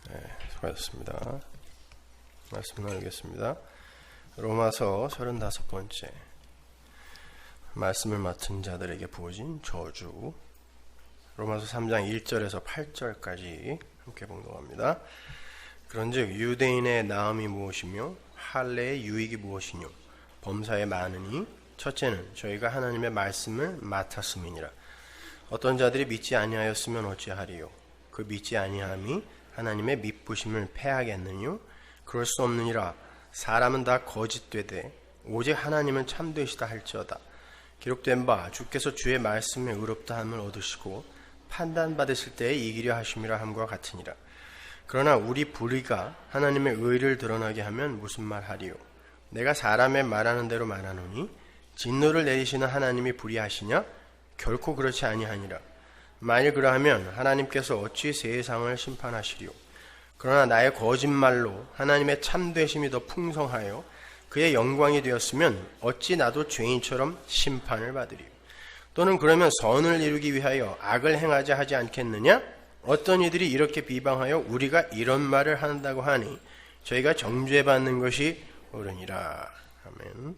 수고하셨습니다. 말씀 나누겠습니다. 로마서 35번째 말씀을 맡은 자들에게 부어진 저주. 로마서 3장 1절에서 8절까지 함께 봉독합니다. 그런즉 유대인의 나음이 무엇이며 할례의 유익이 무엇이뇨? 범사에 많으니 첫째는 저희가 하나님의 말씀을 맡았음이니라. 어떤 자들이 믿지 아니하였으면 어찌하리요? 그 믿지 아니함이 하나님의 믿부심을 패하겠느뇨? 그럴 수 없느니라. 사람은 다 거짓되되 오직 하나님은 참되시다 할지어다. 기록된 바 주께서 주의 말씀에 의롭다 함을 얻으시고 판단받으실 때에 이기려 하심이라 함과 같으니라. 그러나 우리 불의가 하나님의 의를 드러나게 하면 무슨 말 하리요? 내가 사람의 말하는 대로 말하노니 진노를 내리시는 하나님이 불의하시냐? 결코 그렇지 아니하니라. 만일 그러하면 하나님께서 어찌 세상을 심판하시리요? 그러나 나의 거짓말로 하나님의 참되심이 더 풍성하여 그의 영광이 되었으면 어찌 나도 죄인처럼 심판을 받으리요? 또는 그러면 선을 이루기 위하여 악을 행하자 하지 않겠느냐? 어떤 이들이 이렇게 비방하여 우리가 이런 말을 한다고 하니 저희가 정죄받는 것이 옳으니라. 아멘.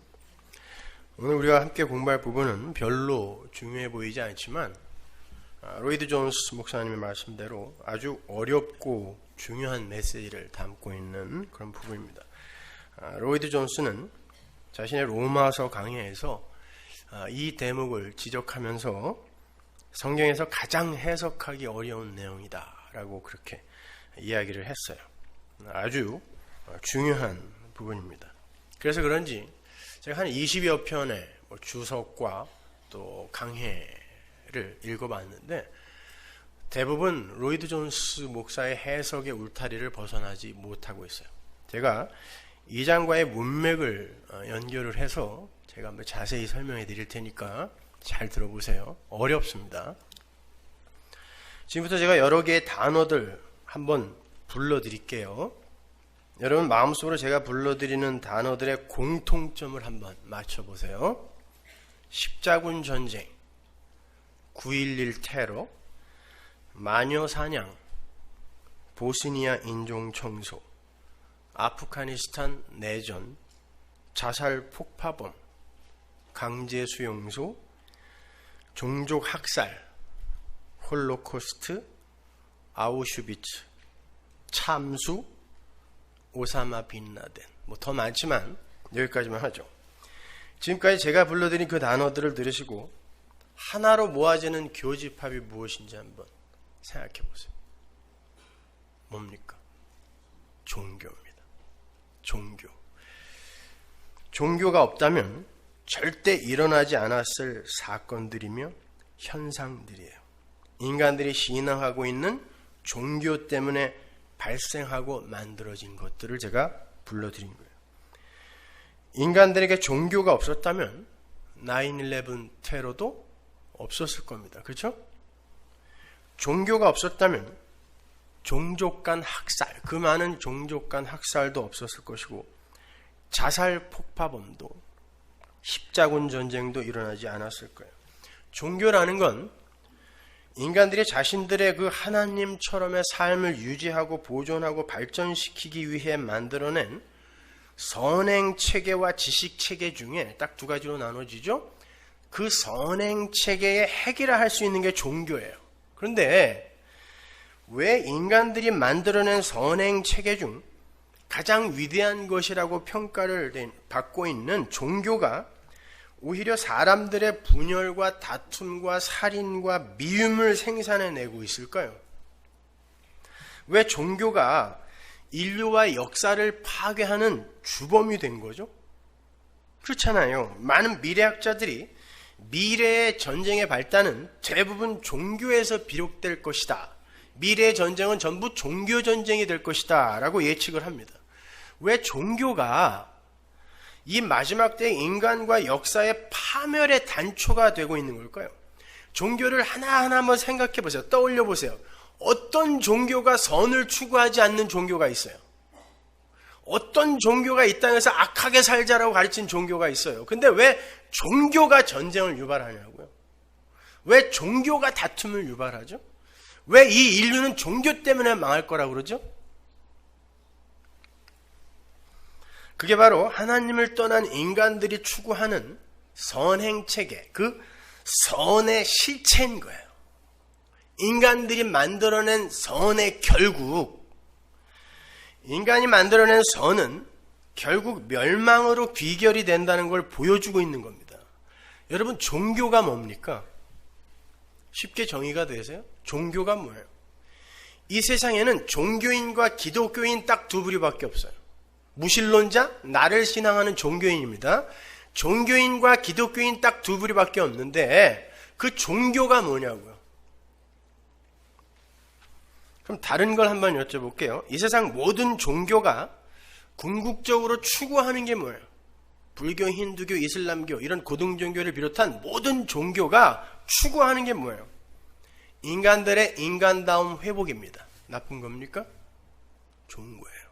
오늘 우리가 함께 공부할 부분은 별로 중요해 보이지 않지만 로이드 존스 목사님의 말씀대로 아주 어렵고 중요한 메시지를 담고 있는 그런 부분입니다. 로이드 존스는 자신의 로마서 강해에서 이 대목을 지적하면서 성경에서 가장 해석하기 어려운 내용이다 라고 그렇게 이야기를 했어요. 아주 중요한 부분입니다. 그래서 그런지 제가 한 20여 편의 주석과 또 강해를 읽어봤는데 대부분 로이드 존스 목사의 해석의 울타리를 벗어나지 못하고 있어요. 제가 이 장과의 문맥을 연결을 해서 제가 한번 자세히 설명해 드릴 테니까 잘 들어보세요. 어렵습니다. 지금부터 제가 여러 개의 단어들 한번 불러드릴게요. 여러분 마음속으로 제가 불러드리는 단어들의 공통점을 한번 맞춰보세요. 십자군 전쟁, 9.11 테러, 마녀 사냥, 보스니아 인종 청소, 아프가니스탄 내전, 자살 폭파범, 강제 수용소, 종족 학살, 홀로코스트, 아우슈비츠, 참수, 오사마 빈 라덴. 더 많지만 여기까지만 하죠. 지금까지 제가 불러드린 그 단어들을 들으시고 하나로 모아지는 교집합이 무엇인지 한번 생각해 보세요. 뭡니까? 종교입니다. 종교. 종교가 없다면 절대 일어나지 않았을 사건들이며 현상들이에요. 인간들이 신앙하고 있는 종교 때문에 발생하고 만들어진 것들을 제가 불러드린 거예요. 인간들에게 종교가 없었다면 9/11 테러도 없었을 겁니다. 그렇죠? 종교가 없었다면 종족 간 학살, 그 많은 종족 간 학살도 없었을 것이고 자살 폭파범도 십자군 전쟁도 일어나지 않았을 거예요. 종교라는 건 인간들이 자신들의 그 하나님처럼의 삶을 유지하고 보존하고 발전시키기 위해 만들어낸 선행체계와 지식체계 중에 딱 두 가지로 나눠지죠. 그 선행체계의 핵이라 할 수 있는 게 종교예요. 그런데 왜 인간들이 만들어낸 선행체계 중 가장 위대한 것이라고 평가를 받고 있는 종교가 오히려 사람들의 분열과 다툼과 살인과 미움을 생산해내고 있을까요? 왜 종교가 인류와 역사를 파괴하는 주범이 된 거죠? 그렇잖아요. 많은 미래학자들이 미래의 전쟁의 발단은 대부분 종교에서 비롯될 것이다. 미래의 전쟁은 전부 종교 전쟁이 될 것이다 라고 예측을 합니다. 왜 종교가 이 마지막 때의 인간과 역사의 파멸의 단초가 되고 있는 걸까요? 종교를 하나하나 한번 생각해 보세요. 떠올려 보세요. 어떤 종교가 선을 추구하지 않는 종교가 있어요? 어떤 종교가 이 땅에서 악하게 살자라고 가르친 종교가 있어요? 근데 왜 종교가 전쟁을 유발하냐고요? 왜 종교가 다툼을 유발하죠? 왜 이 인류는 종교 때문에 망할 거라고 그러죠? 그게 바로 하나님을 떠난 인간들이 추구하는 선행체계, 그 선의 실체인 거예요. 인간들이 만들어낸 선의 결국, 인간이 만들어낸 선은 결국 멸망으로 귀결이 된다는 걸 보여주고 있는 겁니다. 여러분, 종교가 뭡니까? 쉽게 정의가 되세요? 종교가 뭐예요? 이 세상에는 종교인과 기독교인 딱 두 부류밖에 없어요. 무신론자, 나를 신앙하는 종교인입니다. 종교인과 기독교인 딱 두 부류밖에 없는데 그 종교가 뭐냐고요? 그럼 다른 걸 한번 여쭤볼게요. 이 세상 모든 종교가 궁극적으로 추구하는 게 뭐예요? 불교, 힌두교, 이슬람교 이런 고등종교를 비롯한 모든 종교가 추구하는 게 뭐예요? 인간들의 인간다움 회복입니다. 나쁜 겁니까? 좋은 거예요.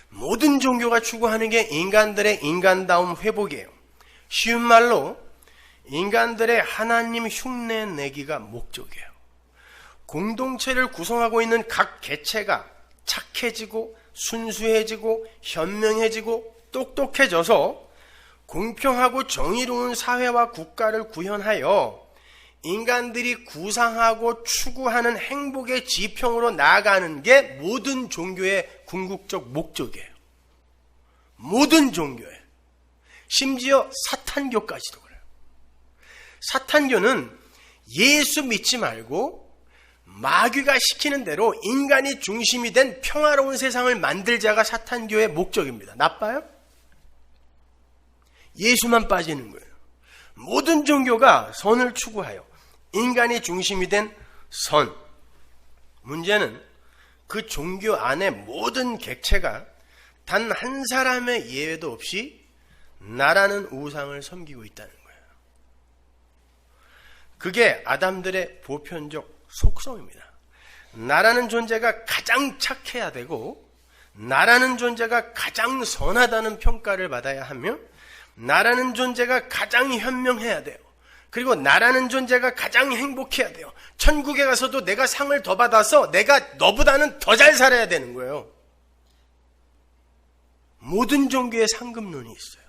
모든 종교가 추구하는 게 인간들의 인간다움 회복이에요. 쉬운 말로 인간들의 하나님 흉내 내기가 목적이에요. 공동체를 구성하고 있는 각 개체가 착해지고 순수해지고 현명해지고 똑똑해져서 공평하고 정의로운 사회와 국가를 구현하여 인간들이 구상하고 추구하는 행복의 지평으로 나아가는 게 모든 종교의 궁극적 목적이에요. 모든 종교에. 심지어 사탄교까지도 그래요. 사탄교는 예수 믿지 말고 마귀가 시키는 대로 인간이 중심이 된 평화로운 세상을 만들자가 사탄교의 목적입니다. 나빠요? 예수만 빠지는 거예요. 모든 종교가 선을 추구하여 인간이 중심이 된 선. 문제는 그 종교 안에 모든 객체가 단 한 사람의 예외도 없이 나라는 우상을 섬기고 있다는 거예요. 그게 아담들의 보편적 속성입니다. 나라는 존재가 가장 착해야 되고 나라는 존재가 가장 선하다는 평가를 받아야 하며 나라는 존재가 가장 현명해야 돼요. 그리고 나라는 존재가 가장 행복해야 돼요. 천국에 가서도 내가 상을 더 받아서 내가 너보다는 더 잘 살아야 되는 거예요. 모든 종교에 상급론이 있어요.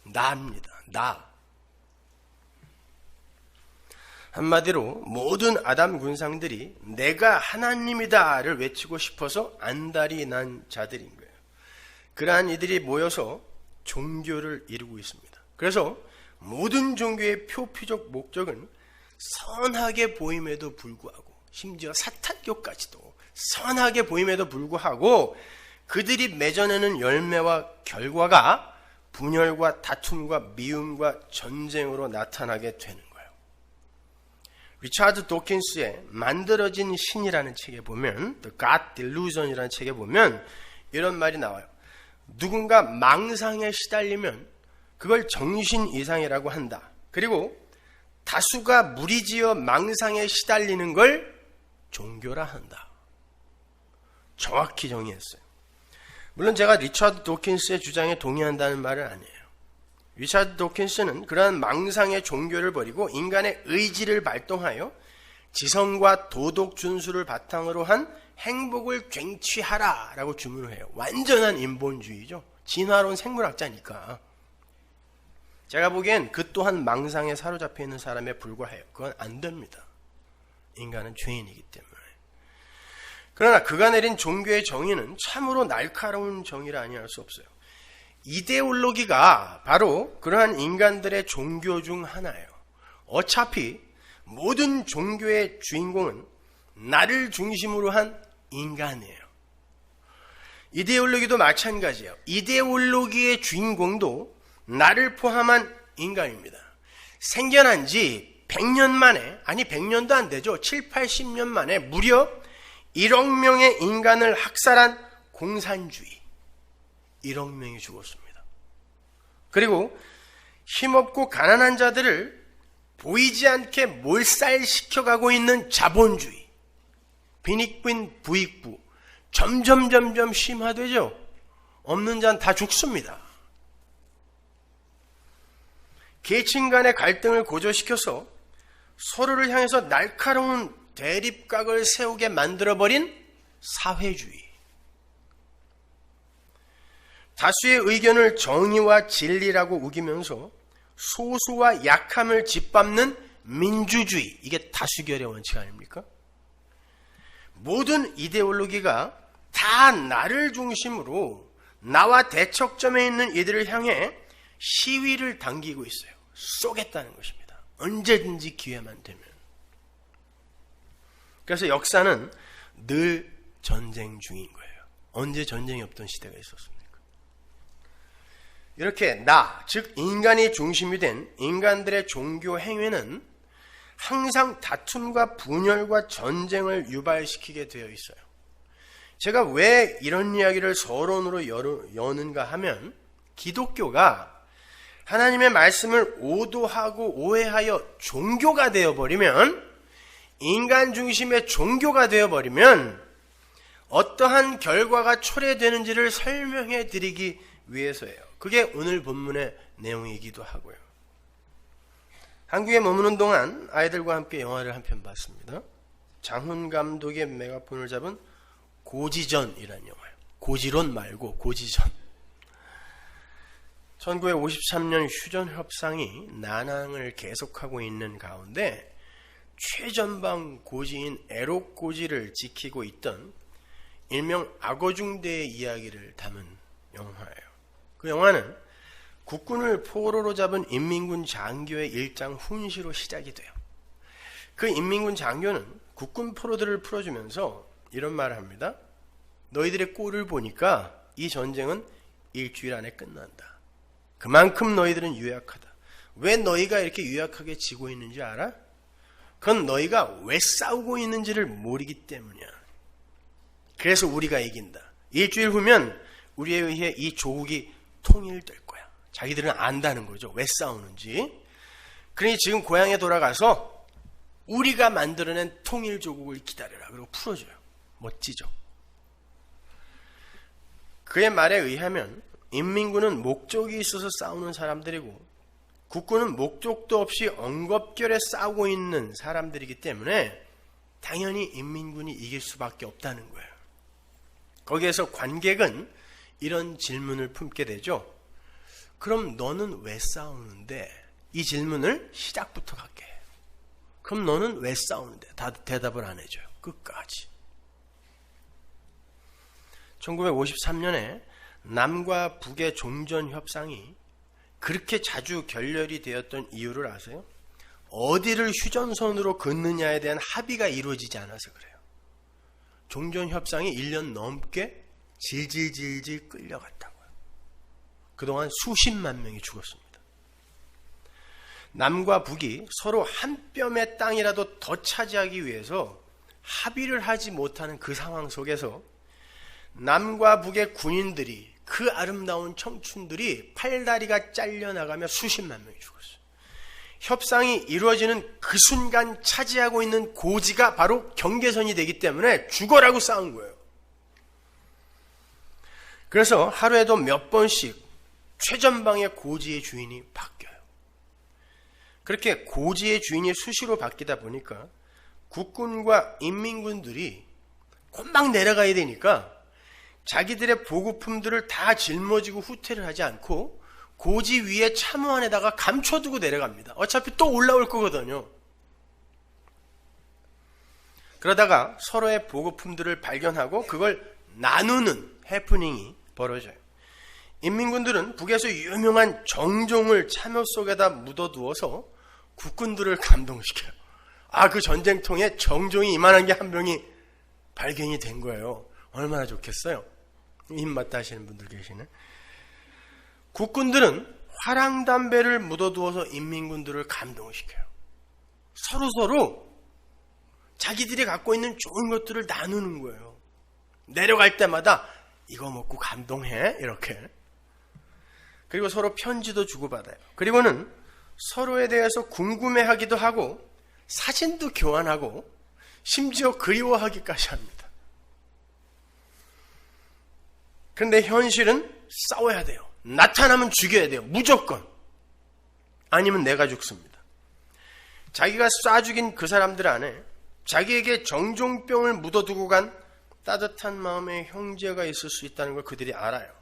나입니다. 나. 한마디로 모든 아담 군상들이 내가 하나님이다를 외치고 싶어서 안달이 난 자들인 거예요. 그러한 이들이 모여서 종교를 이루고 있습니다. 그래서 모든 종교의 표피적 목적은 선하게 보임에도 불구하고 심지어 사탄교까지도 선하게 보임에도 불구하고 그들이 맺어내는 열매와 결과가 분열과 다툼과 미움과 전쟁으로 나타나게 되는 거예요. 리차드 도킨스의 만들어진 신이라는 책에 보면 The God Delusion이라는 책에 보면 이런 말이 나와요. 누군가 망상에 시달리면 그걸 정신 이상이라고 한다. 그리고 다수가 무리지어 망상에 시달리는 걸 종교라 한다. 정확히 정의했어요. 물론 제가 리차드 도킨스의 주장에 동의한다는 말은 아니에요. 리차드 도킨스는 그러한 망상의 종교를 버리고 인간의 의지를 발동하여 지성과 도덕 준수를 바탕으로 한 행복을 쟁취하라 라고 주문을 해요. 완전한 인본주의죠. 진화론 생물학자니까. 제가 보기엔 그 또한 망상에 사로잡혀 있는 사람에 불과해요. 그건 안 됩니다. 인간은 죄인이기 때문에. 그러나 그가 내린 종교의 정의는 참으로 날카로운 정의라 아니할 수 없어요. 이데올로기가 바로 그러한 인간들의 종교 중 하나예요. 어차피 모든 종교의 주인공은 나를 중심으로 한 인간이에요. 이데올로기도 마찬가지예요. 이데올로기의 주인공도 나를 포함한 인간입니다. 생겨난 지 100년 만에, 아니 100년도 안 되죠. 7, 80년 만에 무려 1억 명의 인간을 학살한 공산주의. 1억 명이 죽었습니다. 그리고 힘없고 가난한 자들을 보이지 않게 몰살시켜가고 있는 자본주의. 빈익빈 부익부. 점점 심화되죠. 없는 자는 다 죽습니다. 계층 간의 갈등을 고조시켜서 서로를 향해서 날카로운 대립각을 세우게 만들어버린 사회주의. 다수의 의견을 정의와 진리라고 우기면서 소수와 약함을 짓밟는 민주주의, 이게 다수결의 원칙 아닙니까? 모든 이데올로기가 다 나를 중심으로 나와 대척점에 있는 이들을 향해 시위를 당기고 있어요. 쏘겠다는 것입니다. 언제든지 기회만 되면. 그래서 역사는 늘 전쟁 중인 거예요. 언제 전쟁이 없던 시대가 있었습니까? 이렇게 즉 인간이 중심이 된 인간들의 종교 행위는 항상 다툼과 분열과 전쟁을 유발시키게 되어 있어요. 제가 왜 이런 이야기를 서론으로 여는가 하면, 기독교가 하나님의 말씀을 오도하고 오해하여 종교가 되어버리면, 인간 중심의 종교가 되어버리면 어떠한 결과가 초래되는지를 설명해 드리기 위해서예요. 그게 오늘 본문의 내용이기도 하고요. 한국에 머무는 동안 아이들과 함께 영화를 한 편 봤습니다. 장훈 감독의 메가폰을 잡은 고지전이라는 영화예요. 고지론 말고 고지전. 1953년 휴전 협상이 난항을 계속하고 있는 가운데 최전방 고지인 애록 고지를 지키고 있던 일명 악어중대의 이야기를 담은 영화예요. 그 영화는 국군을 포로로 잡은 인민군 장교의 일장 훈시로 시작이 돼요. 그 인민군 장교는 국군 포로들을 풀어주면서 이런 말을 합니다. 너희들의 꼴을 보니까 이 전쟁은 일주일 안에 끝난다. 그만큼 너희들은 유약하다. 왜 너희가 이렇게 유약하게 지고 있는지 알아? 그건 너희가 왜 싸우고 있는지를 모르기 때문이야. 그래서 우리가 이긴다. 일주일 후면 우리에 의해 이 조국이 통일될 거야. 자기들은 안다는 거죠. 왜 싸우는지. 그러니 지금 고향에 돌아가서 우리가 만들어낸 통일조국을 기다려라. 그리고 풀어줘요. 멋지죠. 그의 말에 의하면 인민군은 목적이 있어서 싸우는 사람들이고 국군은 목적도 없이 엉겁결에 싸우고 있는 사람들이기 때문에 당연히 인민군이 이길 수밖에 없다는 거예요. 거기에서 관객은 이런 질문을 품게 되죠. 그럼 너는 왜 싸우는데? 이 질문을 시작부터 갖게 해요. 그럼 너는 왜 싸우는데? 다 대답을 안 해줘요. 끝까지. 1953년에 남과 북의 종전 협상이 그렇게 자주 결렬이 되었던 이유를 아세요? 어디를 휴전선으로 긋느냐에 대한 합의가 이루어지지 않아서 그래요. 종전 협상이 1년 넘게 질질질질 끌려갔다고요. 그동안 수십만 명이 죽었습니다. 남과 북이 서로 한 뼘의 땅이라도 더 차지하기 위해서 합의를 하지 못하는 그 상황 속에서 남과 북의 군인들이, 그 아름다운 청춘들이 팔다리가 잘려나가며 수십만 명이 죽었어요. 협상이 이루어지는 그 순간 차지하고 있는 고지가 바로 경계선이 되기 때문에 죽어라고 싸운 거예요. 그래서 하루에도 몇 번씩 최전방의 고지의 주인이 바뀌어요. 그렇게 고지의 주인이 수시로 바뀌다 보니까 국군과 인민군들이 금방 내려가야 되니까 자기들의 보급품들을 다 짊어지고 후퇴를 하지 않고 고지 위에 참호 안에다가 감춰두고 내려갑니다. 어차피 또 올라올 거거든요. 그러다가 서로의 보급품들을 발견하고 그걸 나누는 해프닝이 벌어져요. 인민군들은 북에서 유명한 정종을 참호 속에다 묻어두어서 국군들을 감동시켜요. 그 전쟁통에 정종이 이만한 게 한 병이 발견이 된 거예요. 얼마나 좋겠어요. 입맛 다시는 분들 계시네. 국군들은 화랑담배를 묻어두어서 인민군들을 감동시켜요. 서로 자기들이 갖고 있는 좋은 것들을 나누는 거예요. 내려갈 때마다 이거 먹고 감동해, 이렇게. 그리고 서로 편지도 주고받아요. 그리고는 서로에 대해서 궁금해하기도 하고 사진도 교환하고 심지어 그리워하기까지 합니다. 그런데 현실은 싸워야 돼요. 나타나면 죽여야 돼요. 무조건. 아니면 내가 죽습니다. 자기가 쏴 죽인 그 사람들 안에 자기에게 정종병을 묻어두고 간 따뜻한 마음의 형제가 있을 수 있다는 걸 그들이 알아요.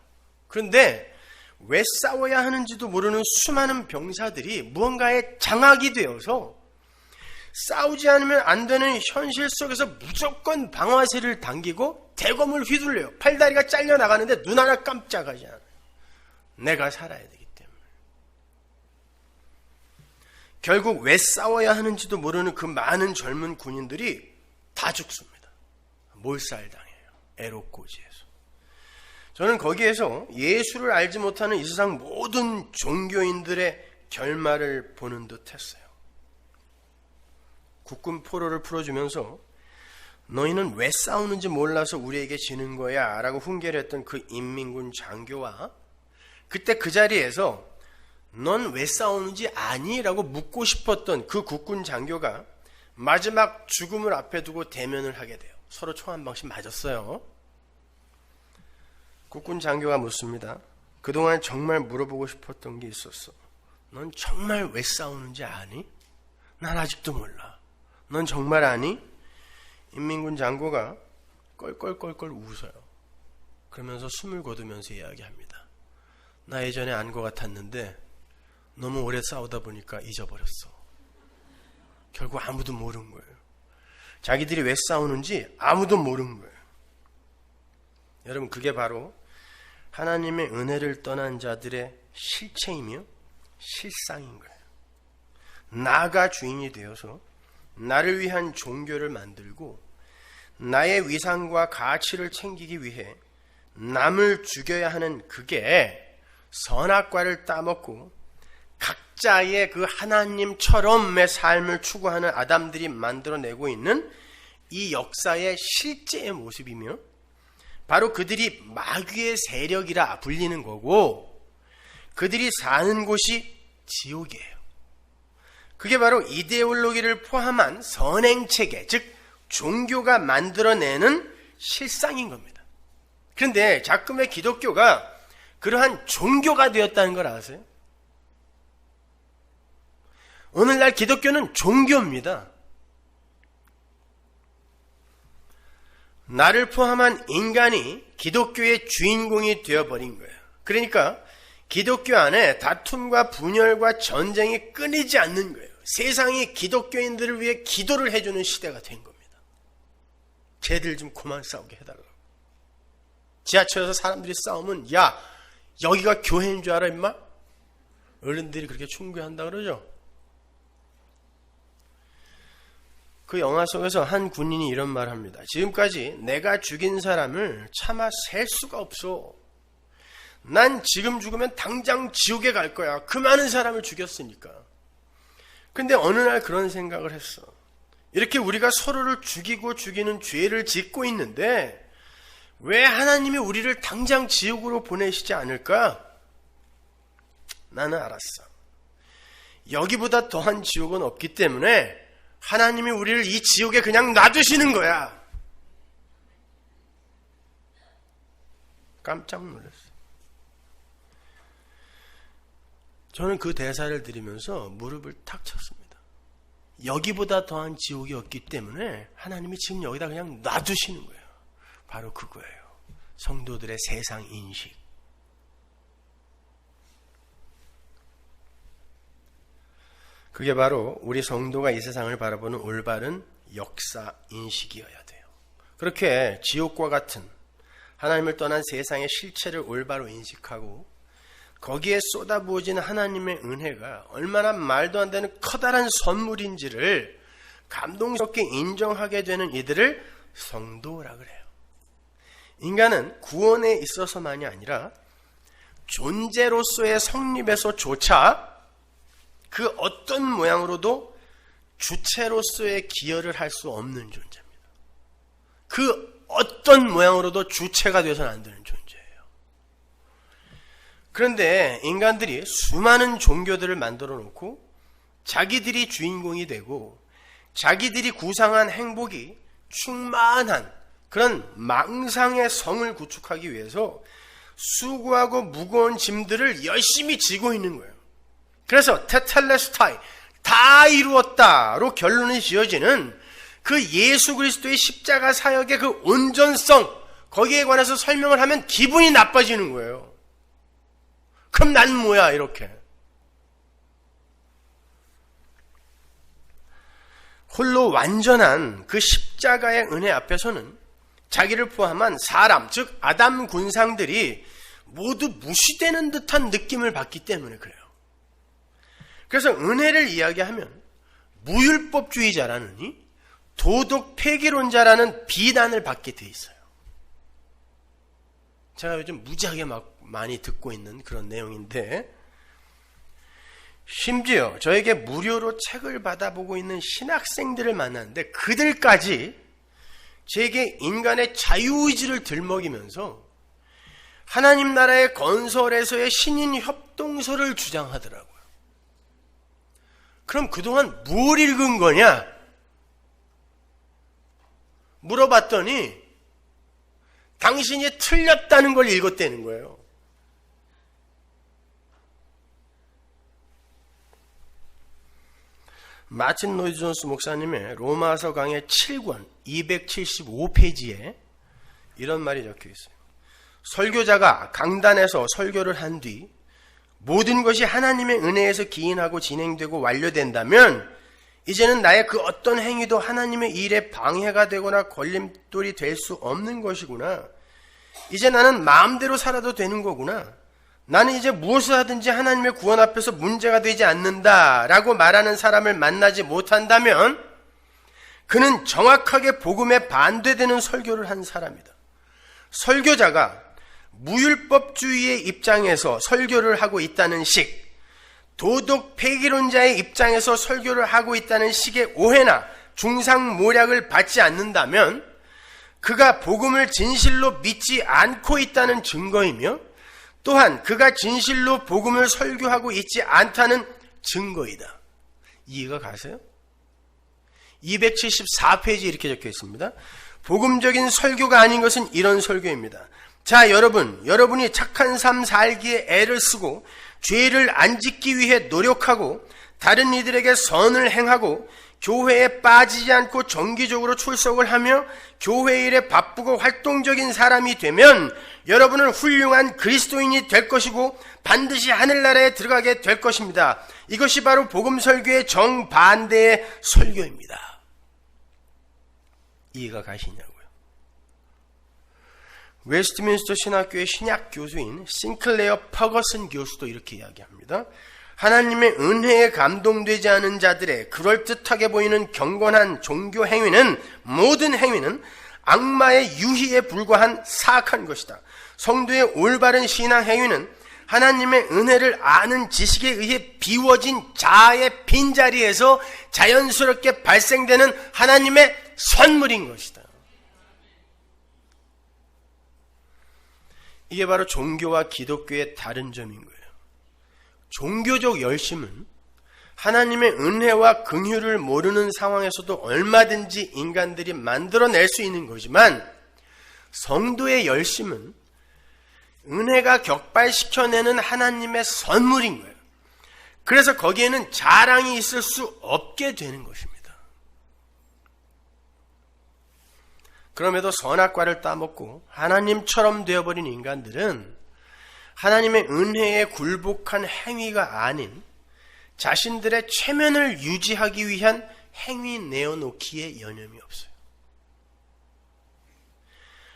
그런데 왜 싸워야 하는지도 모르는 수많은 병사들이 무언가에 장악이 되어서 싸우지 않으면 안 되는 현실 속에서 무조건 방아쇠를 당기고 대검을 휘둘려요. 팔다리가 잘려나가는데 눈 하나 깜짝하지 않아요. 내가 살아야 되기 때문에. 결국 왜 싸워야 하는지도 모르는 그 많은 젊은 군인들이 다 죽습니다. 몰살당해요. 에로꼬지에서. 저는 거기에서 예수를 알지 못하는 이 세상 모든 종교인들의 결말을 보는 듯 했어요. 국군 포로를 풀어주면서 너희는 왜 싸우는지 몰라서 우리에게 지는 거야 라고 훈계를 했던 그 인민군 장교와 그때 그 자리에서 넌 왜 싸우는지 아니? 라고 묻고 싶었던 그 국군 장교가 마지막 죽음을 앞에 두고 대면을 하게 돼요. 서로 총 한 방씩 맞았어요. 국군 장교가 묻습니다. 그동안 정말 물어보고 싶었던 게 있었어. 넌 정말 왜 싸우는지 아니? 난 아직도 몰라. 넌 정말 아니? 인민군 장교가 껄껄껄껄 웃어요. 그러면서 숨을 거두면서 이야기합니다. 나 예전에 안 것 같았는데 너무 오래 싸우다 보니까 잊어버렸어. 결국 아무도 모르는 거예요. 자기들이 왜 싸우는지 아무도 모르는 거예요. 여러분, 그게 바로 하나님의 은혜를 떠난 자들의 실체이며 실상인 거예요. 나가 주인이 되어서 나를 위한 종교를 만들고 나의 위상과 가치를 챙기기 위해 남을 죽여야 하는 그게 선악과를 따먹고 각자의 그 하나님처럼의 삶을 추구하는 아담들이 만들어내고 있는 이 역사의 실제의 모습이며 바로 그들이 마귀의 세력이라 불리는 거고 그들이 사는 곳이 지옥이에요. 그게 바로 이데올로기를 포함한 선행체계, 즉 종교가 만들어내는 실상인 겁니다. 그런데 자꾸의 기독교가 그러한 종교가 되었다는 걸 아세요? 오늘날 기독교는 종교입니다. 나를 포함한 인간이 기독교의 주인공이 되어버린 거예요. 그러니까 기독교 안에 다툼과 분열과 전쟁이 끊이지 않는 거예요. 세상이 기독교인들을 위해 기도를 해주는 시대가 된 겁니다. 쟤들 좀 그만 싸우게 해달라고. 지하철에서 사람들이 싸우면 야, 여기가 교회인 줄 알아 임마? 어른들이 그렇게 충고한다 그러죠. 그 영화 속에서 한 군인이 이런 말을 합니다. 지금까지 내가 죽인 사람을 차마 셀 수가 없어. 난 지금 죽으면 당장 지옥에 갈 거야. 그 많은 사람을 죽였으니까. 근데 어느 날 그런 생각을 했어. 이렇게 우리가 서로를 죽이고 죽이는 죄를 짓고 있는데 왜 하나님이 우리를 당장 지옥으로 보내시지 않을까? 나는 알았어. 여기보다 더한 지옥은 없기 때문에 하나님이 우리를 이 지옥에 그냥 놔두시는 거야. 깜짝 놀랐어요. 저는 그 대사를 들으면서 무릎을 탁 쳤습니다. 여기보다 더한 지옥이 없기 때문에 하나님이 지금 여기다 그냥 놔두시는 거예요. 바로 그거예요. 성도들의 세상 인식. 그게 바로 우리 성도가 이 세상을 바라보는 올바른 역사 인식이어야 돼요. 그렇게 지옥과 같은 하나님을 떠난 세상의 실체를 올바로 인식하고 거기에 쏟아부어지는 하나님의 은혜가 얼마나 말도 안 되는 커다란 선물인지를 감동스럽게 인정하게 되는 이들을 성도라 그래요. 인간은 구원에 있어서만이 아니라 존재로서의 성립에서조차 그 어떤 모양으로도 주체로서의 기여를 할 수 없는 존재입니다. 그 어떤 모양으로도 주체가 되어서는 안 되는 존재예요. 그런데 인간들이 수많은 종교들을 만들어 놓고 자기들이 주인공이 되고 자기들이 구상한 행복이 충만한 그런 망상의 성을 구축하기 위해서 수고하고 무거운 짐들을 열심히 지고 있는 거예요. 그래서 테텔레스타이, 다 이루었다로 결론이 지어지는 그 예수 그리스도의 십자가 사역의 그 온전성, 거기에 관해서 설명을 하면 기분이 나빠지는 거예요. 그럼 난 뭐야 이렇게. 홀로 완전한 그 십자가의 은혜 앞에서는 자기를 포함한 사람, 즉 아담 군상들이 모두 무시되는 듯한 느낌을 받기 때문에 그래요. 그래서 은혜를 이야기하면 무율법주의자라느니 도덕 폐기론자라는 비난을 받게 돼 있어요. 제가 요즘 무지하게 많이 듣고 있는 그런 내용인데, 심지어 저에게 무료로 책을 받아보고 있는 신학생들을 만났는데 그들까지 제게 인간의 자유의지를 들먹이면서 하나님 나라의 건설에서의 신인 협동서를 주장하더라고요. 그럼 그동안 뭘 읽은 거냐? 물어봤더니 당신이 틀렸다는 걸 읽었다는 거예요. 마틴 로이드 존스 목사님의 로마서 강의 7권 275페이지에 이런 말이 적혀 있어요. 설교자가 강단에서 설교를 한 뒤 모든 것이 하나님의 은혜에서 기인하고 진행되고 완료된다면 이제는 나의 그 어떤 행위도 하나님의 일에 방해가 되거나 걸림돌이 될 수 없는 것이구나. 이제 나는 마음대로 살아도 되는 거구나. 나는 이제 무엇을 하든지 하나님의 구원 앞에서 문제가 되지 않는다라고 말하는 사람을 만나지 못한다면 그는 정확하게 복음에 반대되는 설교를 한 사람이다. 설교자가 무율법주의의 입장에서 설교를 하고 있다는 식, 도덕 폐기론자의 입장에서 설교를 하고 있다는 식의 오해나 중상모략을 받지 않는다면 그가 복음을 진실로 믿지 않고 있다는 증거이며 또한 그가 진실로 복음을 설교하고 있지 않다는 증거이다. 이해가 가세요? 274페이지 이렇게 적혀 있습니다. 복음적인 설교가 아닌 것은 이런 설교입니다. 자, 여러분이 착한 삶 살기에 애를 쓰고 죄를 안 짓기 위해 노력하고 다른 이들에게 선을 행하고 교회에 빠지지 않고 정기적으로 출석을 하며 교회 일에 바쁘고 활동적인 사람이 되면 여러분은 훌륭한 그리스도인이 될 것이고 반드시 하늘나라에 들어가게 될 것입니다. 이것이 바로 복음 설교의 정반대의 설교입니다. 이해가 가시냐고요? 웨스트민스터 신학교의 신약 교수인 싱클레어 퍼거슨 교수도 이렇게 이야기합니다. 하나님의 은혜에 감동되지 않은 자들의 그럴듯하게 보이는 경건한 종교 행위는, 모든 행위는 악마의 유희에 불과한 사악한 것이다. 성도의 올바른 신앙 행위는 하나님의 은혜를 아는 지식에 의해 비워진 자아의 빈자리에서 자연스럽게 발생되는 하나님의 선물인 것이다. 이게 바로 종교와 기독교의 다른 점인 거예요. 종교적 열심은 하나님의 은혜와 긍휼을 모르는 상황에서도 얼마든지 인간들이 만들어낼 수 있는 거지만, 성도의 열심은 은혜가 격발시켜내는 하나님의 선물인 거예요. 그래서 거기에는 자랑이 있을 수 없게 되는 것입니다. 그럼에도 선악과를 따먹고 하나님처럼 되어버린 인간들은 하나님의 은혜에 굴복한 행위가 아닌 자신들의 체면을 유지하기 위한 행위 내어놓기에 여념이 없어요.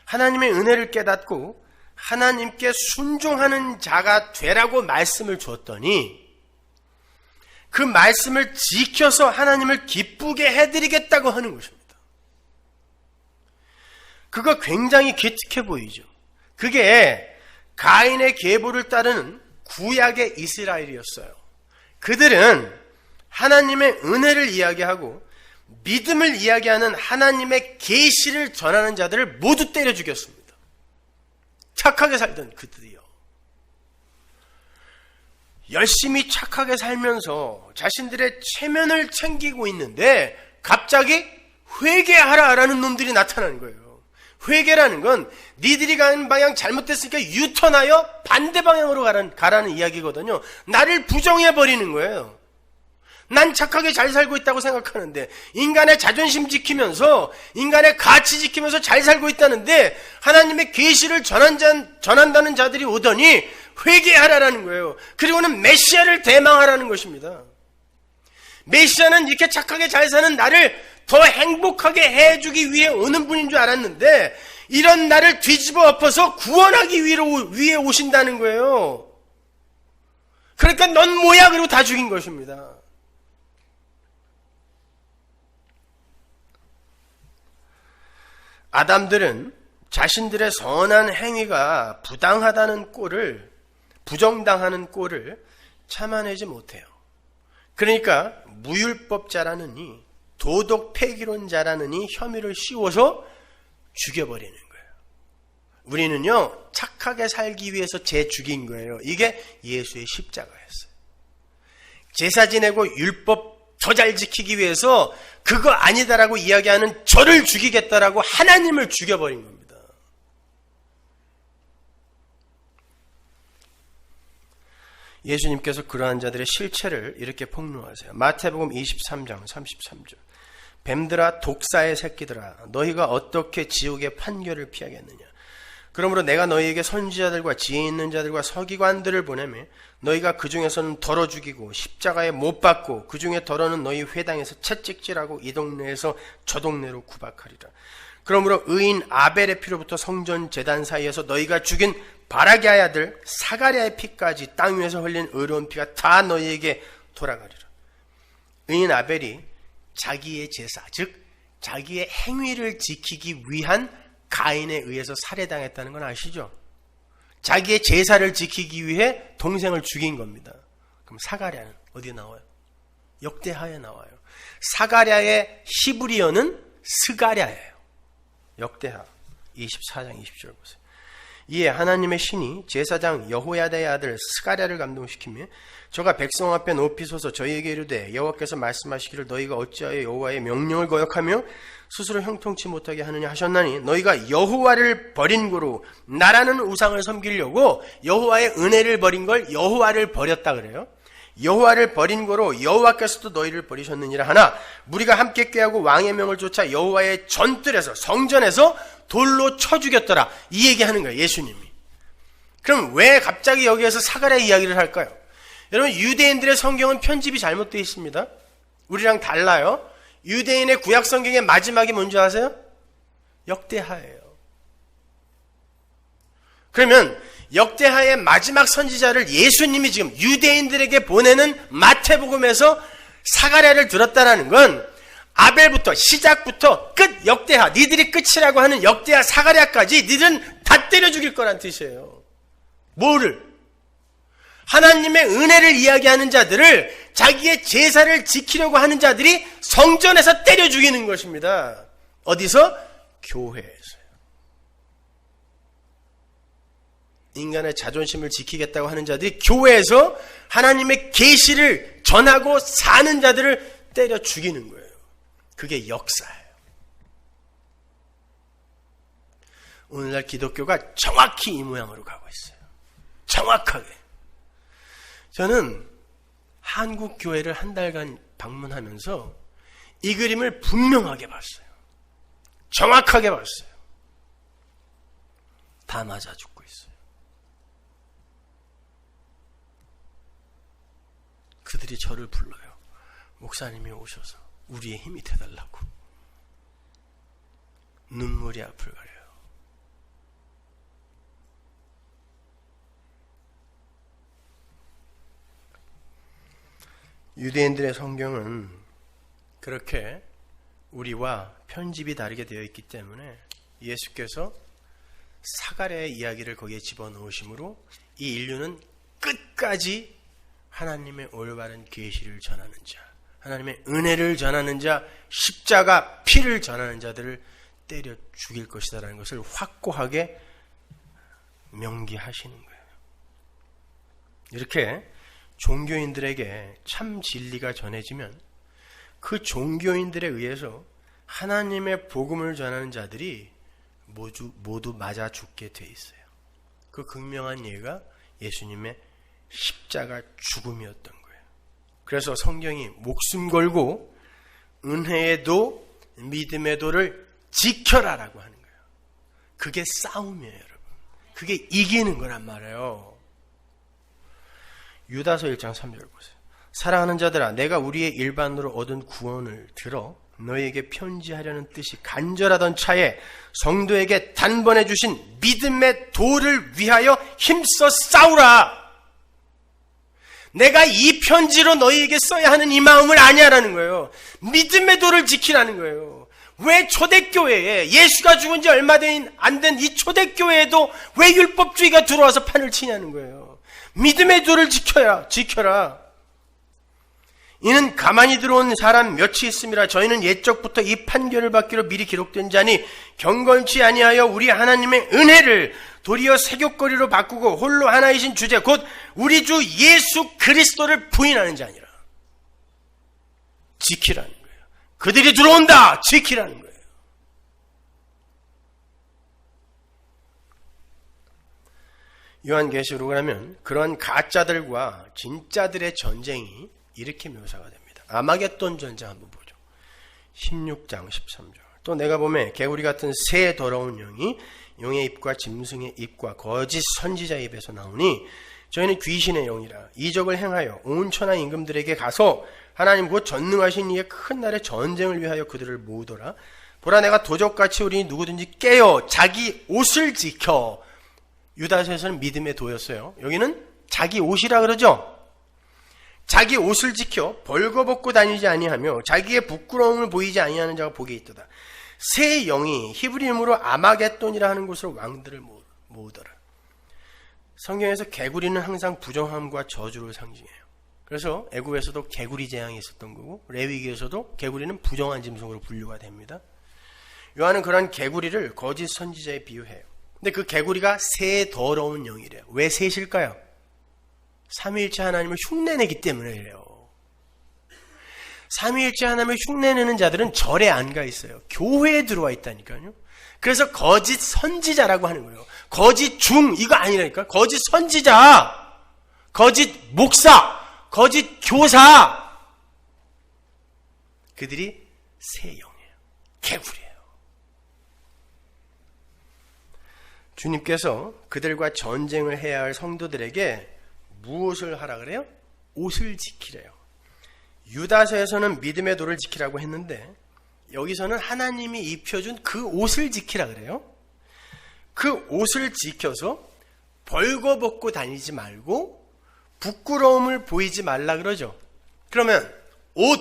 하나님의 은혜를 깨닫고 하나님께 순종하는 자가 되라고 말씀을 줬더니 그 말씀을 지켜서 하나님을 기쁘게 해드리겠다고 하는 것입니다. 그거 굉장히 기특해 보이죠. 그게 가인의 계보를 따르는 구약의 이스라엘이었어요. 그들은 하나님의 은혜를 이야기하고 믿음을 이야기하는 하나님의 계시를 전하는 자들을 모두 때려 죽였습니다. 착하게 살던 그들이요. 열심히 착하게 살면서 자신들의 체면을 챙기고 있는데 갑자기 회개하라라는 놈들이 나타나는 거예요. 회개라는 건 니들이 가는 방향 잘못됐으니까 유턴하여 반대 방향으로 가라는 이야기거든요. 나를 부정해버리는 거예요. 난 착하게 잘 살고 있다고 생각하는데, 인간의 자존심 지키면서 인간의 가치 지키면서 잘 살고 있다는데 하나님의 계시를 전한다는 자들이 오더니 회개하라라는 거예요. 그리고는 메시아를 대망하라는 것입니다. 메시아는 이렇게 착하게 잘 사는 나를 더 행복하게 해주기 위해 오는 분인 줄 알았는데 이런 나를 뒤집어 엎어서 구원하기 위해 오신다는 거예요. 그러니까 넌 뭐야? 그리고 다 죽인 것입니다. 아담들은 자신들의 선한 행위가 부정당하는 꼴을 참아내지 못해요. 그러니까 무율법자라느니 도덕 폐기론자라느니 혐의를 씌워서 죽여버리는 거예요. 우리는요 착하게 살기 위해서 죽인 거예요. 이게 예수의 십자가였어요. 제사 지내고 율법 더 잘 지키기 위해서 그거 아니다라고 이야기하는 저를 죽이겠다라고 하나님을 죽여버린 겁니다. 예수님께서 그러한 자들의 실체를 이렇게 폭로하세요. 마태복음 23장 33절. 뱀들아 독사의 새끼들아 너희가 어떻게 지옥의 판결을 피하겠느냐. 그러므로 내가 너희에게 선지자들과 지혜 있는 자들과 서기관들을 보내매 너희가 그 중에서는 덜어 죽이고 십자가에 못 박고 그 중에 덜어는 너희 회당에서 채찍질하고 이 동네에서 저 동네로 구박하리라. 그러므로 의인 아벨의 피로부터 성전 제단 사이에서 너희가 죽인 바라기아의 아들 사가랴의 피까지 땅 위에서 흘린 의로운 피가 다 너희에게 돌아가리라. 의인 아벨이 자기의 제사, 즉 자기의 행위를 지키기 위한 가인에 의해서 살해당했다는 건 아시죠? 자기의 제사를 지키기 위해 동생을 죽인 겁니다. 그럼 사가랴는 어디에 나와요? 역대하에 나와요. 사가랴의 히브리어는 스가랴예요. 역대하 24장 20절 보세요. 이에 하나님의 신이 제사장 여호야다의 아들 스가랴를 감동시키며 저가 백성 앞에 높이 서서 저희에게 이르되 여호와께서 말씀하시기를 너희가 어찌하여 여호와의 명령을 거역하며 스스로 형통치 못하게 하느냐 하셨나니 너희가 여호와를 버린 고로 나라는 우상을 섬기려고 여호와의 은혜를 버린 걸 여호와를 버렸다 그래요. 여호와를 버린 고로 여호와께서도 너희를 버리셨느니라 하나 무리가 함께 꾀하고 왕의 명을 쫓아 여호와의 전뜰에서 성전에서 돌로 쳐 죽였더라. 이 얘기하는 거예요. 예수님이. 그럼 왜 갑자기 여기에서 사가랴 이야기를 할까요? 여러분 유대인들의 성경은 편집이 잘못되어 있습니다. 우리랑 달라요. 유대인의 구약 성경의 마지막이 뭔지 아세요? 역대하예요. 그러면 역대하의 마지막 선지자를 예수님이 지금 유대인들에게 보내는 마태복음에서 사가랴를 들었다라는 건 아벨부터 시작부터 끝 역대하, 니들이 끝이라고 하는 역대하 사가랴까지 니들은 다 때려 죽일 거란 뜻이에요. 뭐를? 하나님의 은혜를 이야기하는 자들을, 자기의 제사를 지키려고 하는 자들이 성전에서 때려 죽이는 것입니다. 어디서? 교회에서요. 인간의 자존심을 지키겠다고 하는 자들이 교회에서 하나님의 계시를 전하고 사는 자들을 때려 죽이는 거예요. 그게 역사예요. 오늘날 기독교가 정확히 이 모양으로 가고 있어요. 정확하게. 저는 한국 교회를 한 달간 방문하면서 이 그림을 분명하게 봤어요. 정확하게 봤어요. 다 맞아 죽고 있어요. 그들이 저를 불러요. 목사님이 오셔서 우리의 힘이 되달라고. 눈물이 앞을 가려요. 유대인들의 성경은 그렇게 우리와 편집이 다르게 되어 있기 때문에 예수께서 사가랴의 이야기를 거기에 집어넣으심으로 이 인류는 끝까지 하나님의 올바른 계시를 전하는 자, 하나님의 은혜를 전하는 자, 십자가 피를 전하는 자들을 때려 죽일 것이다라는 것을 확고하게 명기하시는 거예요. 이렇게 종교인들에게 참 진리가 전해지면 그 종교인들에 의해서 하나님의 복음을 전하는 자들이 모두 맞아 죽게 돼 있어요. 그 극명한 예가 예수님의 십자가 죽음이었던 거예요. 그래서 성경이 목숨 걸고 은혜의 도, 믿음의 도를 지켜라라고 하는 거예요. 그게 싸움이에요, 여러분. 그게 이기는 거란 말이에요. 유다서 1장 3절 보세요. 사랑하는 자들아, 내가 우리의 일반으로 얻은 구원을 들어 너희에게 편지하려는 뜻이 간절하던 차에 성도에게 단번에 주신 믿음의 도를 위하여 힘써 싸우라. 내가 이 편지로 너희에게 써야 하는 이 마음을 아냐라는 거예요. 믿음의 도를 지키라는 거예요. 왜 초대교회에, 예수가 죽은 지 얼마 안 된 이 초대교회에도 왜 율법주의가 들어와서 판을 치냐는 거예요. 믿음의 도를 지켜라. 이는 가만히 들어온 사람 몇이 있음이라. 저희는 옛적부터 이 판결을 받기로 미리 기록된 자니 경건치 아니하여 우리 하나님의 은혜를 도리어 세교거리로 바꾸고 홀로 하나이신 주제 곧 우리 주 예수 그리스도를 부인하는 자니라. 지키라는 거예요. 그들이 들어온다. 지키라는 거예요. 요한계시록을 하면 그런 가짜들과 진짜들의 전쟁이 이렇게 묘사가 됩니다. 아마겟돈 전쟁 한번 보죠. 16장 13절. 또 내가 보매 개구리 같은 새 더러운 영이 용의 입과 짐승의 입과 거짓 선지자의 입에서 나오니 저희는 귀신의 영이라 이적을 행하여 온 천하 임금들에게 가서 하나님 곧 전능하신 이의 큰 날의 전쟁을 위하여 그들을 모으더라. 보라, 내가 도적같이 우리 누구든지 깨어 자기 옷을 지켜. 유다서에서는 믿음의 도였어요. 여기는 자기 옷이라 그러죠. 자기 옷을 지켜 벌거벗고 다니지 아니하며 자기의 부끄러움을 보이지 아니하는 자가 복이 있도다. 새 영이 히브리 이름으로 아마겟돈이라 하는 곳으로 왕들을 모으더라. 성경에서 개구리는 항상 부정함과 저주를 상징해요. 그래서 애굽에서도 개구리 재앙이 있었던 거고 레위기에서도 개구리는 부정한 짐승으로 분류가 됩니다. 요한은 그런 개구리를 거짓 선지자에 비유해요. 근데 그 개구리가 새 더러운 영이래요. 왜 셋일까요? 삼위일체 하나님을 흉내내기 때문에 그래요. 삼위일체 하나님을 흉내내는 자들은 절에 안 가 있어요. 교회에 들어와 있다니까요. 그래서 거짓 선지자라고 하는 거예요. 거짓 중 이거 아니라니까. 거짓 선지자, 거짓 목사, 거짓 교사. 그들이 새 영이에요. 개구리예요. 주님께서 그들과 전쟁을 해야 할 성도들에게 무엇을 하라 그래요? 옷을 지키래요. 유다서에서는 믿음의 도를 지키라고 했는데 여기서는 하나님이 입혀준 그 옷을 지키라 그래요. 그 옷을 지켜서 벌거벗고 다니지 말고 부끄러움을 보이지 말라 그러죠. 그러면 옷,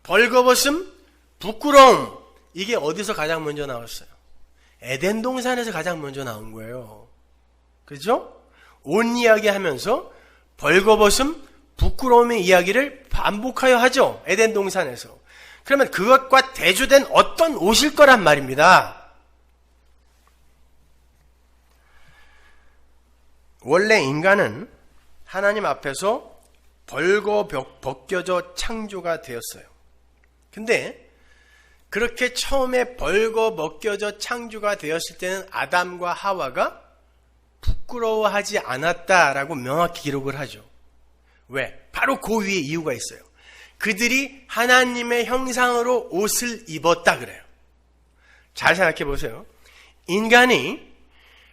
벌거벗음, 부끄러움 이게 어디서 가장 먼저 나왔어요? 에덴 동산에서 가장 먼저 나온 거예요. 그렇죠? 옷 이야기하면서 벌거벗음, 부끄러움의 이야기를 반복하여 하죠. 에덴 동산에서. 그러면 그것과 대조된 어떤 옷일 거란 말입니다. 원래 인간은 하나님 앞에서 벌거벗겨져 창조가 되었어요. 근데 그렇게 처음에 벌거벗겨져 창조가 되었을 때는 아담과 하와가 부끄러워하지 않았다라고 명확히 기록을 하죠. 왜? 바로 그 위에 이유가 있어요. 그들이 하나님의 형상으로 옷을 입었다 그래요. 잘 생각해 보세요. 인간이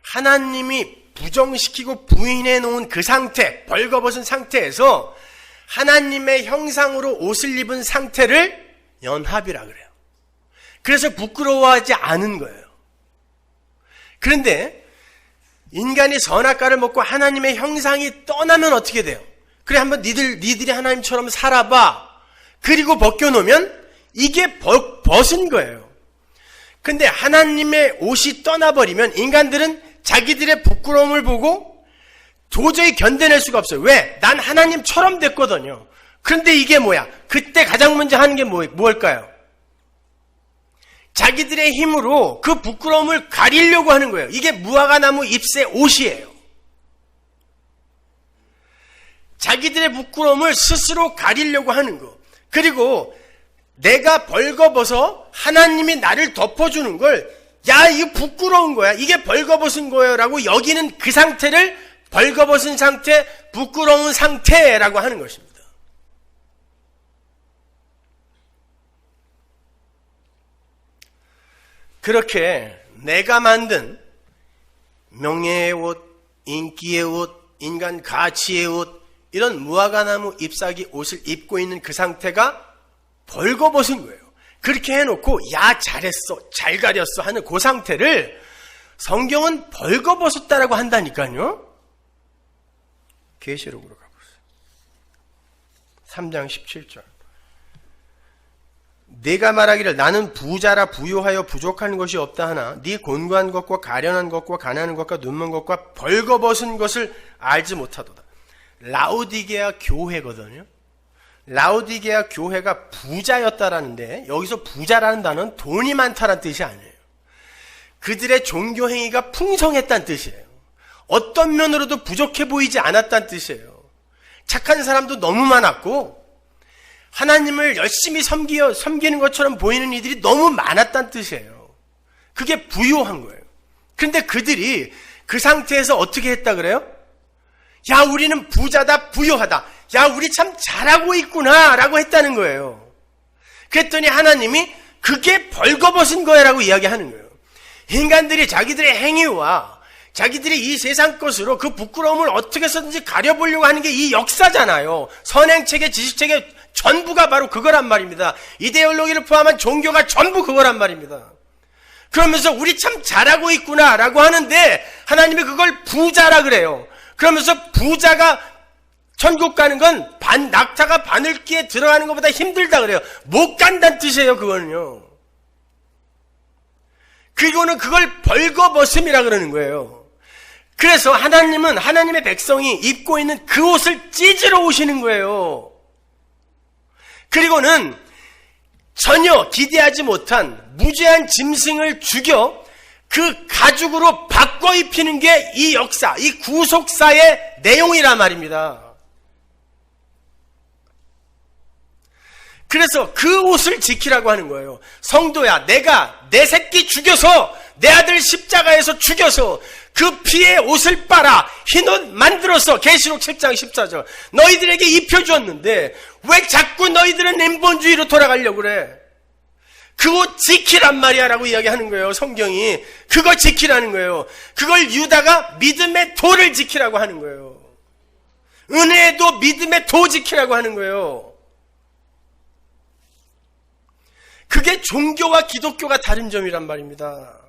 하나님이 부정시키고 부인해 놓은 그 상태, 벌거벗은 상태에서 하나님의 형상으로 옷을 입은 상태를 연합이라 그래요. 그래서 부끄러워하지 않은 거예요. 그런데 인간이 선악과를 먹고 하나님의 형상이 떠나면 어떻게 돼요? 그래 한번 니들이 하나님처럼 살아봐. 그리고 벗겨놓으면 이게 벗은 거예요. 근데 하나님의 옷이 떠나버리면 인간들은 자기들의 부끄러움을 보고 도저히 견뎌낼 수가 없어요. 왜? 난 하나님처럼 됐거든요. 그런데 이게 뭐야? 그때 가장 먼저 하는 게 뭘까요? 자기들의 힘으로 그 부끄러움을 가리려고 하는 거예요. 이게 무화과나무 잎새 옷이에요. 자기들의 부끄러움을 스스로 가리려고 하는 거. 그리고 내가 벌거벗어 하나님이 나를 덮어주는 걸, 야, 이거 부끄러운 거야. 이게 벌거벗은 거예요. 라고 여기는 그 상태를 벌거벗은 상태, 부끄러운 상태라고 하는 것입니다. 그렇게 내가 만든 명예의 옷, 인기의 옷, 인간 가치의 옷, 이런 무화과나무 잎사귀 옷을 입고 있는 그 상태가 벌거벗은 거예요. 그렇게 해놓고 야 잘했어 잘 가렸어 하는 그 상태를 성경은 벌거벗었다라고 한다니까요. 계시록으로 가보세요. 3장 17절. 내가 말하기를 나는 부자라 부요하여 부족한 것이 없다 하나 네 곤고한 것과 가련한 것과 가난한 것과 눈먼 것과 벌거벗은 것을 알지 못하도다. 라오디게아 교회거든요. 라오디게아 교회가 부자였다라는데 여기서 부자라는 단어는 돈이 많다라는 뜻이 아니에요. 그들의 종교 행위가 풍성했다는 뜻이에요. 어떤 면으로도 부족해 보이지 않았다는 뜻이에요. 착한 사람도 너무 많았고 하나님을 열심히 섬기는 것처럼 보이는 이들이 너무 많았다는 뜻이에요. 그게 부유한 거예요. 그런데 그들이 그 상태에서 어떻게 했다 그래요? 야 우리는 부자다 부유하다. 야 우리 참 잘하고 있구나 라고 했다는 거예요. 그랬더니 하나님이 그게 벌거벗은 거야 라고 이야기하는 거예요. 인간들이 자기들의 행위와 자기들이 이 세상 것으로 그 부끄러움을 어떻게 해서든지 가려보려고 하는 게 이 역사잖아요. 선행체계, 지식체계 전부가 바로 그거란 말입니다. 이데올로기를 포함한 종교가 전부 그거란 말입니다. 그러면서 우리 참 잘하고 있구나 라고 하는데 하나님이 그걸 부자라 그래요. 그러면서 부자가 천국 가는 건 낙타가 바늘기에 들어가는 것보다 힘들다 그래요. 못 간다는 뜻이에요. 그거는요. 그리고는 그걸 벌거벗음이라 그러는 거예요. 그래서 하나님은 하나님의 백성이 입고 있는 그 옷을 찢으러 오시는 거예요. 그리고는 전혀 기대하지 못한 무죄한 짐승을 죽여 그 가죽으로 바꿔 입히는 게 이 역사, 이 구속사의 내용이란 말입니다. 그래서 그 옷을 지키라고 하는 거예요. 성도야, 내가 내 새끼 죽여서 내 아들 십자가에서 죽여서 그 피에 옷을 빨아 흰 옷 만들어서 계시록 7장 14절 너희들에게 입혀주었는데 왜 자꾸 너희들은 인본주의로 돌아가려고 그래? 그 옷 지키란 말이야 라고 이야기하는 거예요. 성경이 그거 지키라는 거예요. 그걸 유다가 믿음의 도를 지키라고 하는 거예요. 은혜의 도 믿음의 도 지키라고 하는 거예요. 그게 종교와 기독교가 다른 점이란 말입니다.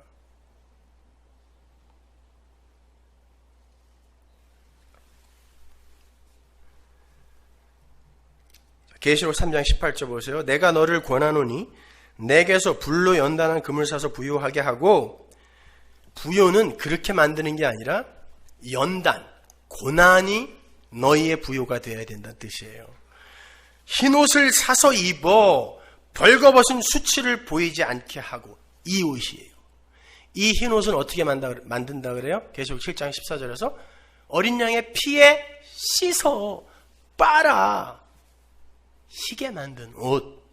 계시록 3장 18절 보세요. 내가 너를 권하노니 내게서 불로 연단한 금을 사서 부요하게 하고, 부요는 그렇게 만드는 게 아니라 연단, 고난이 너희의 부요가 되어야 된다는 뜻이에요. 흰옷을 사서 입어 벌거벗은 수치를 보이지 않게 하고, 이 옷이에요. 이 흰옷은 어떻게 만든다 그래요? 계시록 7장 14절에서 어린 양의 피에 씻어 빨아 희게 만든 옷,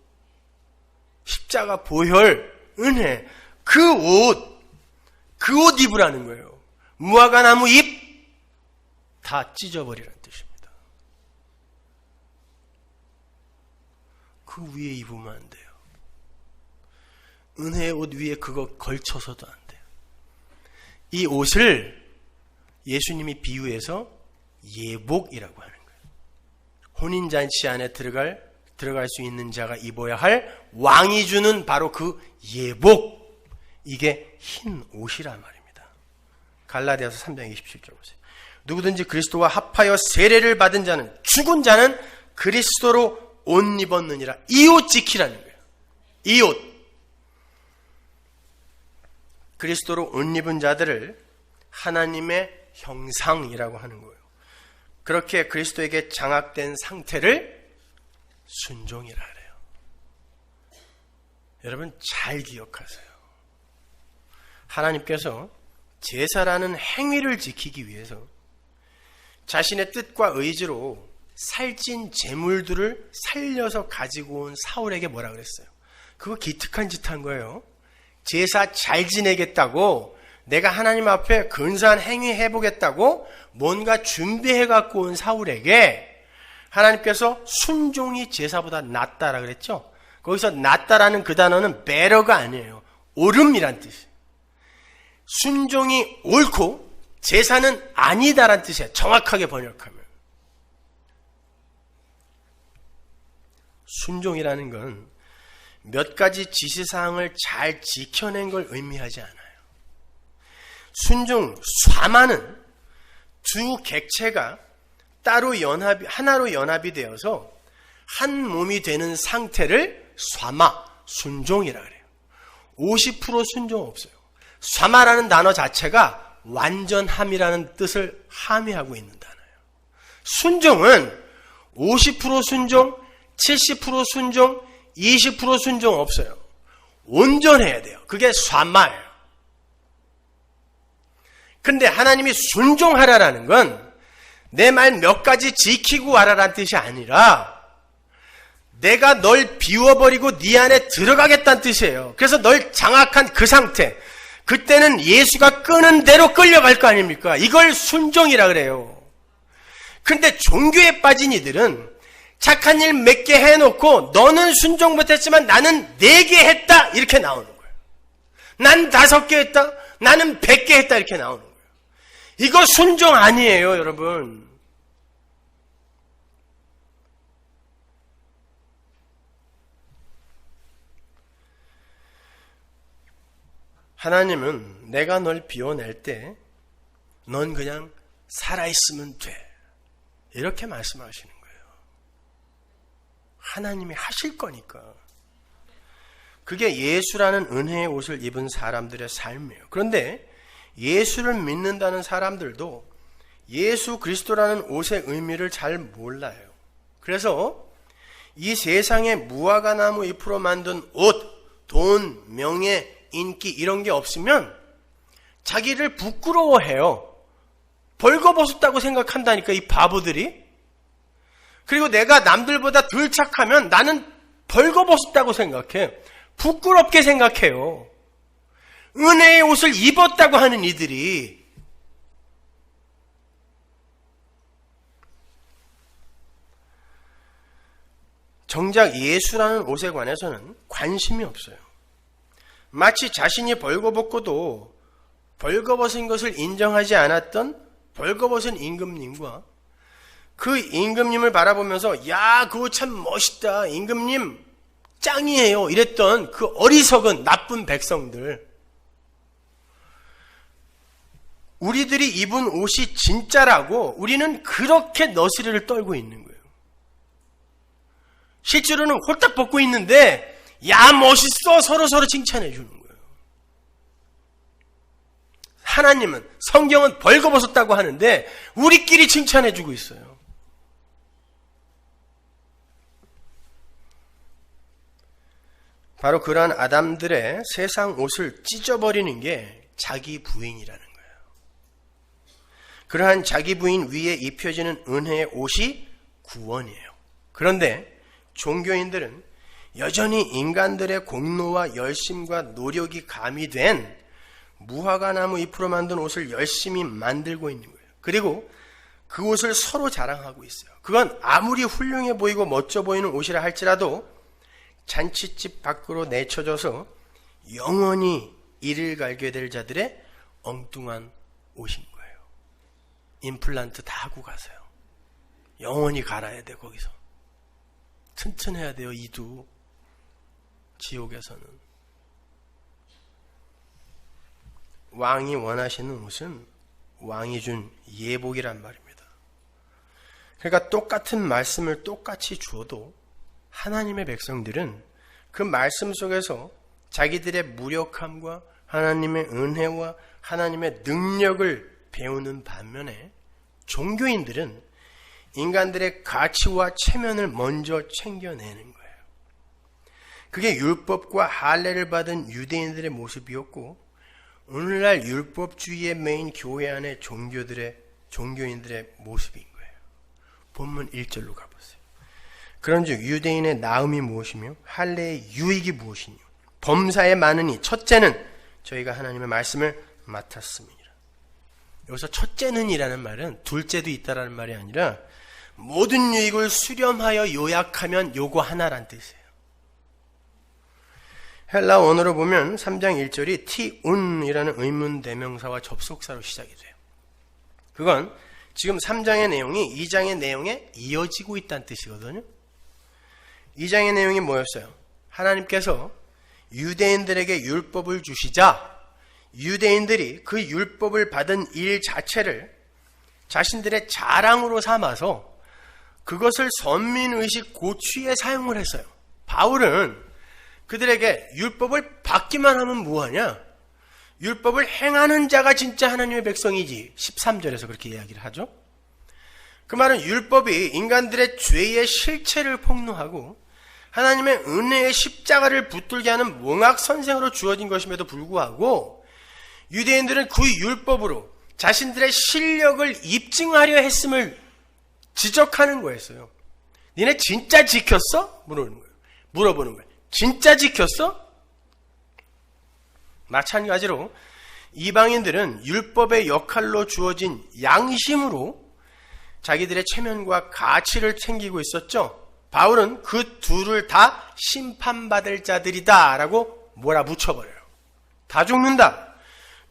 십자가 보혈 은혜, 그 옷 입으라는 거예요. 무화과 나무 잎 다 찢어버리라는 뜻입니다. 그 위에 입으면 안 돼요. 은혜의 옷 위에 그거 걸쳐서도 안 돼요. 이 옷을 예수님이 비유해서 예복이라고 하는 거예요. 혼인잔치 안에 들어갈 수 있는 자가 입어야 할 왕이 주는 바로 그 예복, 이게 흰 옷이란 말입니다. 갈라디아서 3장 27절 보세요. 누구든지 그리스도와 합하여 세례를 받은 자는, 죽은 자는 그리스도로 옷 입었느니라. 이 옷 지키라는 거예요. 이 옷. 그리스도로 옷 입은 자들을 하나님의 형상이라고 하는 거예요. 그렇게 그리스도에게 장악된 상태를 순종이라 그래요. 여러분 잘 기억하세요. 하나님께서 제사라는 행위를 지키기 위해서 자신의 뜻과 의지로 살찐 제물들을 살려서 가지고 온 사울에게 뭐라 그랬어요? 그거 기특한 짓 한 거예요. 제사 잘 지내겠다고, 내가 하나님 앞에 근사한 행위 해보겠다고 뭔가 준비해 갖고 온 사울에게 하나님께서 순종이 제사보다 낫다라 그랬죠. 거기서 낫다라는 그 단어는 better가 아니에요. 옳음이란 뜻이에요. 순종이 옳고 제사는 아니다란 뜻이에요. 정확하게 번역하면. 순종이라는 건 몇 가지 지시사항을 잘 지켜낸 걸 의미하지 않아요. 순종, 쏴마는 두 객체가 하나로 연합이 되어서 한 몸이 되는 상태를 쏴마, 순종이라 그래요. 50% 순종 없어요. 쏴마라는 단어 자체가 완전함이라는 뜻을 함의하고 있는 단어예요. 순종은 50% 순종, 70% 순종, 20% 순종 없어요. 온전해야 돼요. 그게 쏴마예요. 근데 하나님이 순종하라라는 건 내 말 몇 가지 지키고 와라라는 뜻이 아니라 내가 널 비워버리고 네 안에 들어가겠다는 뜻이에요. 그래서 널 장악한 그 상태, 그때는 예수가 끄는 대로 끌려갈 거 아닙니까? 이걸 순종이라 그래요. 근데 종교에 빠진 이들은 착한 일 몇 개 해놓고 너는 순종 못했지만 나는 4개 했다 이렇게 나오는 거예요. 난 5개 했다, 나는 100개 했다 이렇게 나오는 거예요. 이거 순종 아니에요, 여러분. 하나님은 내가 널 비워낼 때 넌 그냥 살아있으면 돼 이렇게 말씀하시는 거예요. 하나님이 하실 거니까. 그게 예수라는 은혜의 옷을 입은 사람들의 삶이에요. 그런데 예수를 믿는다는 사람들도 예수 그리스도라는 옷의 의미를 잘 몰라요. 그래서 이 세상에 무화과 나무 잎으로 만든 옷, 돈, 명예, 인기 이런 게 없으면 자기를 부끄러워해요. 벌거벗었다고 생각한다니까, 이 바보들이. 그리고 내가 남들보다 덜 착하면 나는 벌거벗었다고 생각해. 부끄럽게 생각해요. 은혜의 옷을 입었다고 하는 이들이. 정작 예수라는 옷에 관해서는 관심이 없어요. 마치 자신이 벌거벗고도 벌거벗은 것을 인정하지 않았던 벌거벗은 임금님과 그 임금님을 바라보면서 야, 그거 참 멋있다, 임금님 짱이에요 이랬던 그 어리석은 나쁜 백성들. 우리들이 입은 옷이 진짜라고 우리는 그렇게 너스레를 떨고 있는 거예요. 실제로는 홀딱 벗고 있는데 야, 멋있어 서로 칭찬해 주는 거예요. 하나님은, 성경은 벌거벗었다고 하는데 우리끼리 칭찬해 주고 있어요. 바로 그러한 아담들의 세상 옷을 찢어버리는 게 자기 부인이라는 거예요. 그러한 자기 부인 위에 입혀지는 은혜의 옷이 구원이에요. 그런데 종교인들은 여전히 인간들의 공로와 열심과 노력이 가미된 무화과 나무 잎으로 만든 옷을 열심히 만들고 있는 거예요. 그리고 그 옷을 서로 자랑하고 있어요. 그건 아무리 훌륭해 보이고 멋져 보이는 옷이라 할지라도 잔치집 밖으로 내쳐져서 영원히 이를 갈게 될 자들의 엉뚱한 옷인 거예요. 임플란트 다 하고 가세요. 영원히 갈아야 돼. 거기서 튼튼해야 돼요. 이도 지옥에서는. 왕이 원하시는 옷은 왕이 준 예복이란 말입니다. 그러니까 똑같은 말씀을 똑같이 주어도 하나님의 백성들은 그 말씀 속에서 자기들의 무력함과 하나님의 은혜와 하나님의 능력을 배우는 반면에 종교인들은 인간들의 가치와 체면을 먼저 챙겨내는 거예요. 그게 율법과 할례를 받은 유대인들의 모습이었고, 오늘날 율법주의에 매인 교회 안의 종교인들의 모습인 거예요. 본문 1절로 가보세요. 그런즉 유대인의 나음이 무엇이며 할례의 유익이 무엇이뇨? 범사에 많으니 첫째는 저희가 하나님의 말씀을 맡았습니다. 여기서 첫째는 이라는 말은 둘째도 있다라는 말이 아니라 모든 유익을 수렴하여 요약하면 요거 하나란 뜻이에요. 헬라 원어로 보면 3장 1절이 티운이라는 의문 대명사와 접속사로 시작이 돼요. 그건 지금 3장의 내용이 2장의 내용에 이어지고 있다는 뜻이거든요. 2장의 내용이 뭐였어요? 하나님께서 유대인들에게 율법을 주시자 유대인들이 그 율법을 받은 일 자체를 자신들의 자랑으로 삼아서 그것을 선민의식 고취에 사용을 했어요. 바울은 그들에게 율법을 받기만 하면 뭐하냐? 율법을 행하는 자가 진짜 하나님의 백성이지. 13절에서 그렇게 이야기를 하죠. 그 말은 율법이 인간들의 죄의 실체를 폭로하고 하나님의 은혜의 십자가를 붙들게 하는 몽학선생으로 주어진 것임에도 불구하고 유대인들은 그 율법으로 자신들의 실력을 입증하려 했음을 지적하는 거였어요. 니네 진짜 지켰어? 물어보는 거예요. 진짜 지켰어? 마찬가지로 이방인들은 율법의 역할로 주어진 양심으로 자기들의 체면과 가치를 챙기고 있었죠. 바울은 그 둘을 다 심판받을 자들이다 라고 몰아붙여버려요. 다 죽는다.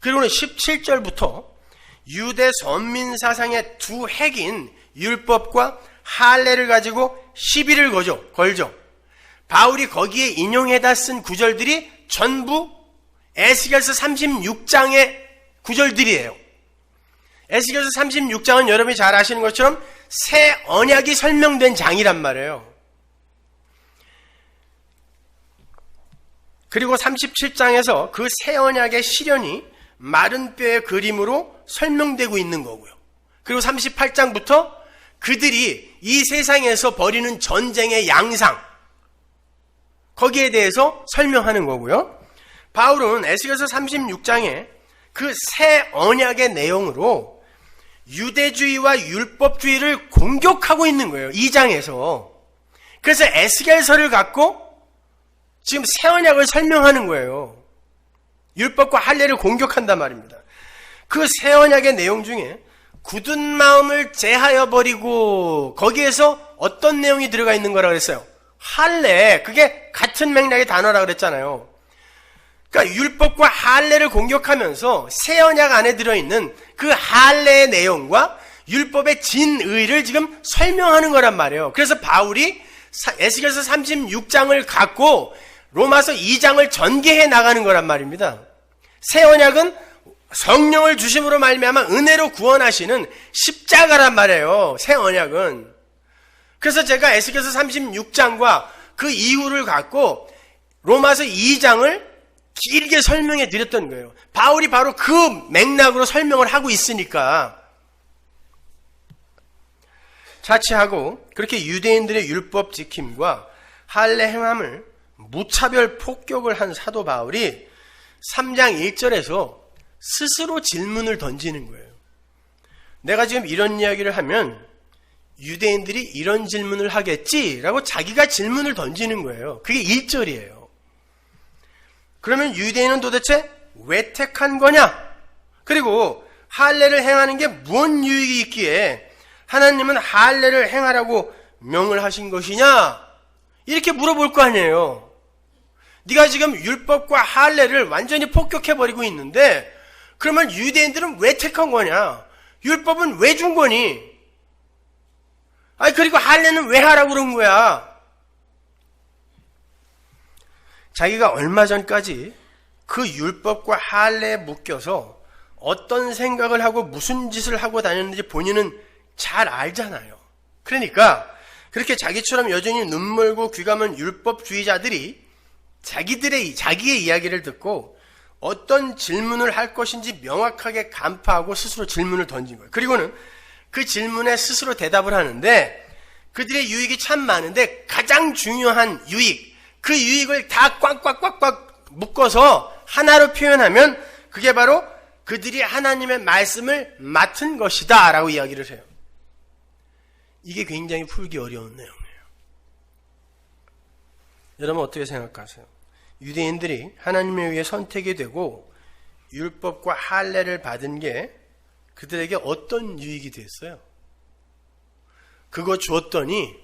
그리고는 17절부터 유대 선민 사상의 두 핵인 율법과 할례를 가지고 시비를 걸죠. 바울이 거기에 인용해다 쓴 구절들이 전부 에스겔서 36장의 구절들이에요. 에스겔서 36장은 여러분이 잘 아시는 것처럼 새 언약이 설명된 장이란 말이에요. 그리고 37장에서 그 새 언약의 실현이 마른 뼈의 그림으로 설명되고 있는 거고요. 그리고 38장부터 그들이 이 세상에서 벌이는 전쟁의 양상, 거기에 대해서 설명하는 거고요. 바울은 에스겔서 36장에 그 새 언약의 내용으로 유대주의와 율법주의를 공격하고 있는 거예요. 2장에서. 그래서 에스겔서를 갖고 지금 새 언약을 설명하는 거예요. 율법과 할례를 공격한단 말입니다. 그 새 언약의 내용 중에 굳은 마음을 제하여 버리고 거기에서 어떤 내용이 들어가 있는 거라고 그랬어요? 할례. 그게 같은 맥락의 단어라고 그랬잖아요. 그러니까 율법과 할례를 공격하면서 새 언약 안에 들어있는 그 할례의 내용과 율법의 진의를 지금 설명하는 거란 말이에요. 그래서 바울이 에스겔서 36장을 갖고 로마서 2장을 전개해 나가는 거란 말입니다. 새 언약은 성령을 주심으로 말미암아 은혜로 구원하시는 십자가란 말이에요. 새 언약은. 그래서 제가 에스겔서 36장과 그 이후를 갖고 로마서 2장을 길게 설명해 드렸던 거예요. 바울이 바로 그 맥락으로 설명을 하고 있으니까. 자치하고 그렇게 유대인들의 율법 지킴과 할례 행함을 무차별 폭격을 한 사도 바울이 3장 1절에서 스스로 질문을 던지는 거예요. 내가 지금 이런 이야기를 하면 유대인들이 이런 질문을 하겠지라고 자기가 질문을 던지는 거예요. 그게 1절이에요. 그러면 유대인은 도대체 왜 택한 거냐? 그리고 할례를 행하는 게 무슨 유익이 있기에 하나님은 할례를 행하라고 명을 하신 것이냐? 이렇게 물어볼 거 아니에요. 네가 지금 율법과 할례를 완전히 폭격해버리고 있는데 그러면 유대인들은 왜 택한 거냐? 율법은 왜 준 거니? 그리고 할례는 왜 하라고 그런 거야? 자기가 얼마 전까지 그 율법과 할례에 묶여서 어떤 생각을 하고 무슨 짓을 하고 다녔는지 본인은 잘 알잖아요. 그러니까 그렇게 자기처럼 여전히 눈멀고 귀감은 율법주의자들이 자기의 이야기를 듣고 어떤 질문을 할 것인지 명확하게 간파하고 스스로 질문을 던진 거예요. 그리고는 그 질문에 스스로 대답을 하는데 그들의 유익이 참 많은데 가장 중요한 유익, 그 유익을 다 꽉꽉꽉꽉 묶어서 하나로 표현하면 그게 바로 그들이 하나님의 말씀을 맡은 것이다 라고 이야기를 해요. 이게 굉장히 풀기 어려운 내용이에요. 여러분 어떻게 생각하세요? 유대인들이 하나님에 의해 선택이 되고 율법과 할례를 받은 게 그들에게 어떤 유익이 됐어요? 그거 줬더니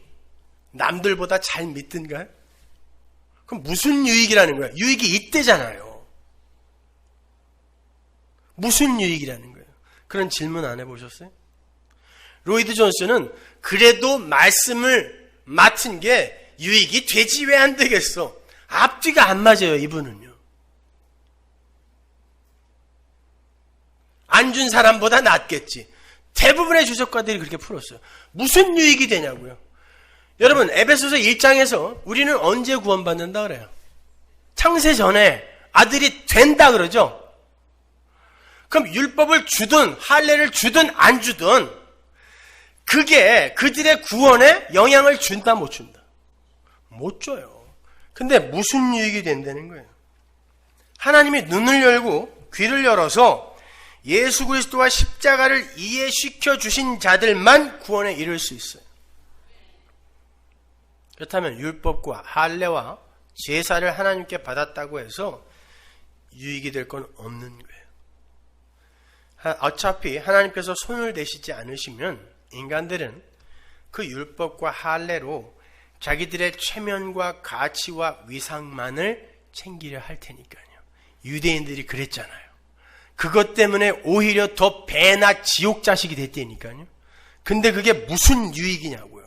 남들보다 잘 믿든가요? 그럼 무슨 유익이라는 거야? 유익이 있대잖아요. 무슨 유익이라는 거예요? 그런 질문 안 해보셨어요? 로이드 존스는 그래도 말씀을 맡은 게 유익이 되지 왜 안 되겠어? 앞뒤가 안 맞아요, 이분은요. 안 준 사람보다 낫겠지. 대부분의 주석가들이 그렇게 풀었어요. 무슨 유익이 되냐고요. 여러분, 에베소서 1장에서 우리는 언제 구원받는다 그래요? 창세 전에 아들이 된다 그러죠? 그럼 율법을 주든 할례를 주든 안 주든 그게 그들의 구원에 영향을 준다 못 준다? 못 줘요. 근데 무슨 유익이 된다는 거예요? 하나님이 눈을 열고 귀를 열어서 예수 그리스도와 십자가를 이해시켜 주신 자들만 구원에 이를 수 있어요. 그렇다면 율법과 할례와 제사를 하나님께 받았다고 해서 유익이 될 건 없는 거예요. 어차피 하나님께서 손을 대시지 않으시면 인간들은 그 율법과 할례로 자기들의 체면과 가치와 위상만을 챙기려 할 테니까요. 유대인들이 그랬잖아요. 그것 때문에 오히려 더 배나 지옥 자식이 됐다니까요. 근데 그게 무슨 유익이냐고요.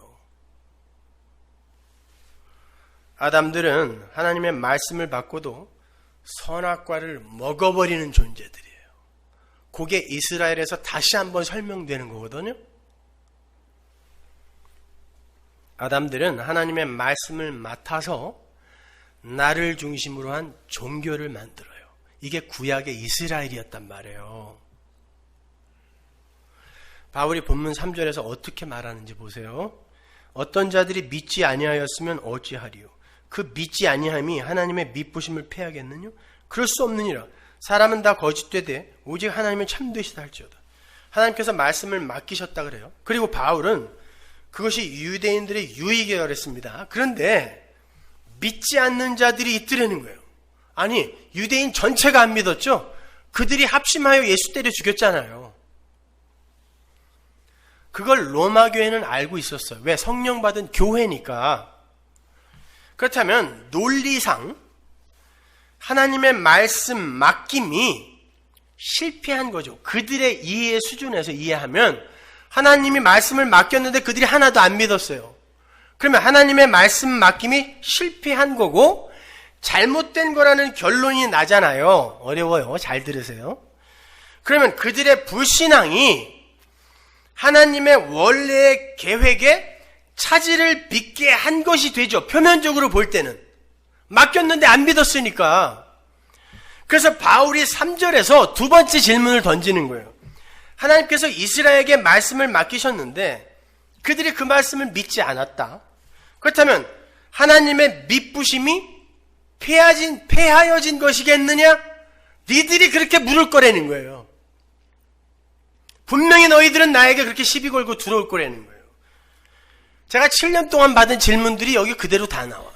아담들은 하나님의 말씀을 받고도 선악과를 먹어버리는 존재들이에요. 그게 이스라엘에서 다시 한번 설명되는 거거든요. 아담들은 하나님의 말씀을 맡아서 나를 중심으로 한 종교를 만들어요. 이게 구약의 이스라엘이었단 말이에요. 바울이 본문 3절에서 어떻게 말하는지 보세요. 어떤 자들이 믿지 아니하였으면 어찌하리요? 그 믿지 아니함이 하나님의 미쁘심을 패하겠느냐? 그럴 수 없느니라. 사람은 다 거짓되되 오직 하나님은 참되시다 할지어다. 하나님께서 말씀을 맡기셨다 그래요. 그리고 바울은 그것이 유대인들의 유익이라고 그랬습니다. 그런데 믿지 않는 자들이 있더라는 거예요. 아니, 유대인 전체가 안 믿었죠? 그들이 합심하여 예수 때려 죽였잖아요. 그걸 로마 교회는 알고 있었어요. 왜? 성령 받은 교회니까. 그렇다면 논리상 하나님의 말씀 맡김이 실패한 거죠. 그들의 이해 수준에서 이해하면 하나님이 말씀을 맡겼는데 그들이 하나도 안 믿었어요. 그러면 하나님의 말씀 맡김이 실패한 거고 잘못된 거라는 결론이 나잖아요. 어려워요. 잘 들으세요. 그러면 그들의 불신앙이 하나님의 원래의 계획에 차질을 빚게 한 것이 되죠. 표면적으로 볼 때는. 맡겼는데 안 믿었으니까. 그래서 바울이 3절에서 두 번째 질문을 던지는 거예요. 하나님께서 이스라엘에게 말씀을 맡기셨는데 그들이 그 말씀을 믿지 않았다. 그렇다면 하나님의 미쁘심이 폐하여진 것이겠느냐? 니들이 그렇게 물을 거라는 거예요. 분명히 너희들은 나에게 그렇게 시비 걸고 들어올 거라는 거예요. 제가 7년 동안 받은 질문들이 여기 그대로 다 나와요.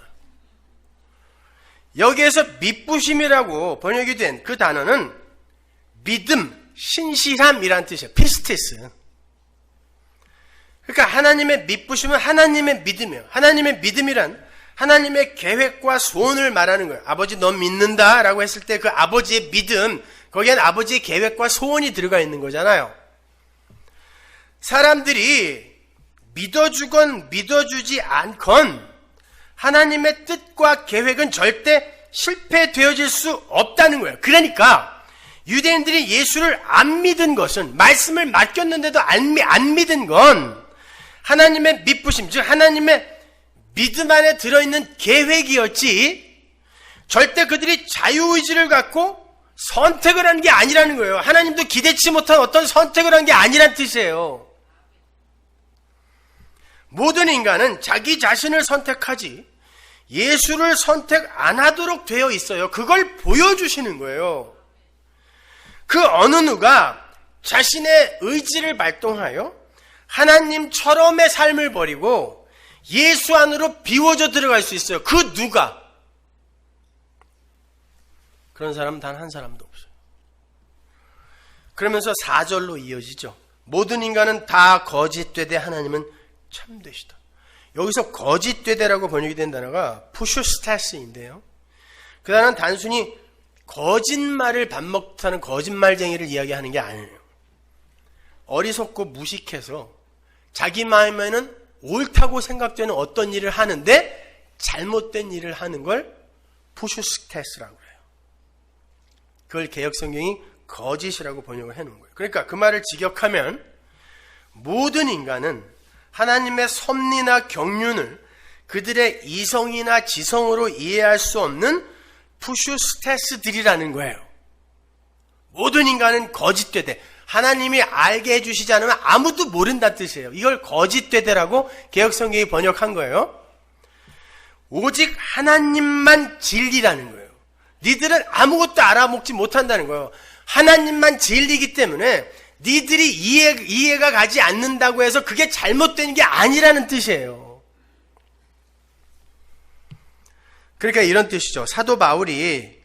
여기에서 미쁘심이라고 번역이 된 그 단어는 믿음, 신실함이라는 뜻이에요. 피스테스. 그러니까 하나님의 미쁘심은 하나님의 믿음이에요. 하나님의 믿음이란 하나님의 계획과 소원을 말하는 거예요. 아버지 너 믿는다 라고 했을 때 그 아버지의 믿음, 거기엔 아버지의 계획과 소원이 들어가 있는 거잖아요. 사람들이 믿어주건 믿어주지 않건 하나님의 뜻과 계획은 절대 실패되어질 수 없다는 거예요. 그러니까 유대인들이 예수를 안 믿은 것은, 말씀을 맡겼는데도 안 믿은 건 하나님의 미쁘심, 즉 하나님의 믿음 안에 들어있는 계획이었지 절대 그들이 자유의지를 갖고 선택을 한 게 아니라는 거예요. 하나님도 기대치 못한 어떤 선택을 한 게 아니란 뜻이에요. 모든 인간은 자기 자신을 선택하지 예수를 선택 안 하도록 되어 있어요. 그걸 보여주시는 거예요. 그 어느 누가 자신의 의지를 발동하여 하나님처럼의 삶을 버리고 예수 안으로 비워져 들어갈 수 있어요. 그 누가? 그런 사람은 단 한 사람도 없어요. 그러면서 4절로 이어지죠. 모든 인간은 다 거짓되되 하나님은 참되시다. 여기서 거짓되되라고 번역이 된 단어가 푸슈스타스인데요. 그 단어는 단순히 거짓말을 밥 먹듯하는 거짓말쟁이를 이야기하는 게 아니에요. 어리석고 무식해서 자기 마음에는 옳다고 생각되는 어떤 일을 하는데 잘못된 일을 하는 걸 푸슈스테스라고 해요. 그걸 개역성경이 거짓이라고 번역을 해놓은 거예요. 그러니까 그 말을 직역하면 모든 인간은 하나님의 섭리나 경륜을 그들의 이성이나 지성으로 이해할 수 없는 푸슈스테스들이라는 거예요. 모든 인간은 거짓되대. 하나님이 알게 해주시지 않으면 아무도 모른다는 뜻이에요. 이걸 거짓되대라고 개역성경이 번역한 거예요. 오직 하나님만 진리라는 거예요. 니들은 아무것도 알아먹지 못한다는 거예요. 하나님만 진리이기 때문에 니들이 이해가 가지 않는다고 해서 그게 잘못된 게 아니라는 뜻이에요. 그러니까 이런 뜻이죠. 사도 바울이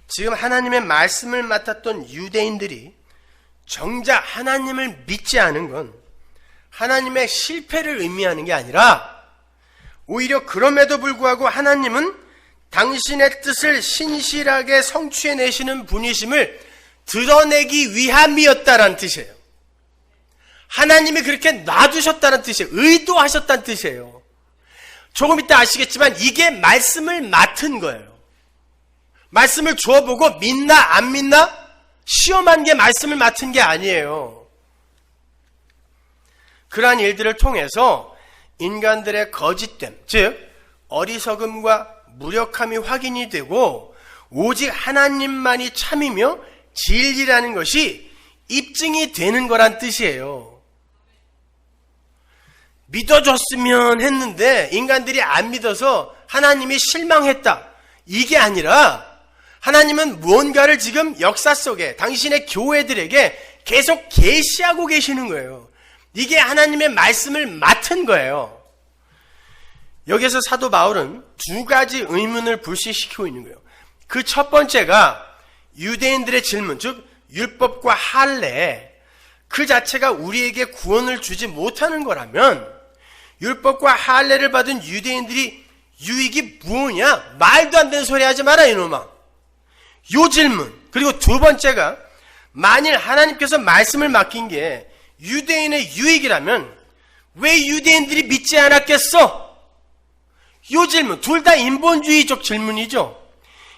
지금 하나님의 말씀을 맡았던 유대인들이 정작 하나님을 믿지 않은 건 하나님의 실패를 의미하는 게 아니라 오히려 그럼에도 불구하고 하나님은 당신의 뜻을 신실하게 성취해내시는 분이심을 드러내기 위함이었다라는 뜻이에요. 하나님이 그렇게 놔두셨다는 뜻이에요. 의도하셨다는 뜻이에요. 조금 이따 아시겠지만 이게 말씀을 맡은 거예요. 말씀을 주어보고 믿나 안 믿나 시험한 게 말씀을 맡은 게 아니에요. 그러한 일들을 통해서 인간들의 거짓됨, 즉 어리석음과 무력함이 확인이 되고 오직 하나님만이 참이며 진리라는 것이 입증이 되는 거란 뜻이에요. 믿어줬으면 했는데 인간들이 안 믿어서 하나님이 실망했다. 이게 아니라 하나님은 무언가를 지금 역사 속에 당신의 교회들에게 계속 계시하고 계시는 거예요. 이게 하나님의 말씀을 맡은 거예요. 여기서 사도 바울은 두 가지 의문을 불씨시키고 있는 거예요. 그 첫 번째가 유대인들의 질문, 즉 율법과 할례 그 자체가 우리에게 구원을 주지 못하는 거라면 율법과 할례를 받은 유대인들이 유익이 뭐냐? 말도 안 되는 소리 하지 마라 이놈아. 요 질문. 그리고 두 번째가 만일 하나님께서 말씀을 맡긴 게 유대인의 유익이라면 왜 유대인들이 믿지 않았겠어? 요 질문. 둘 다 인본주의적 질문이죠.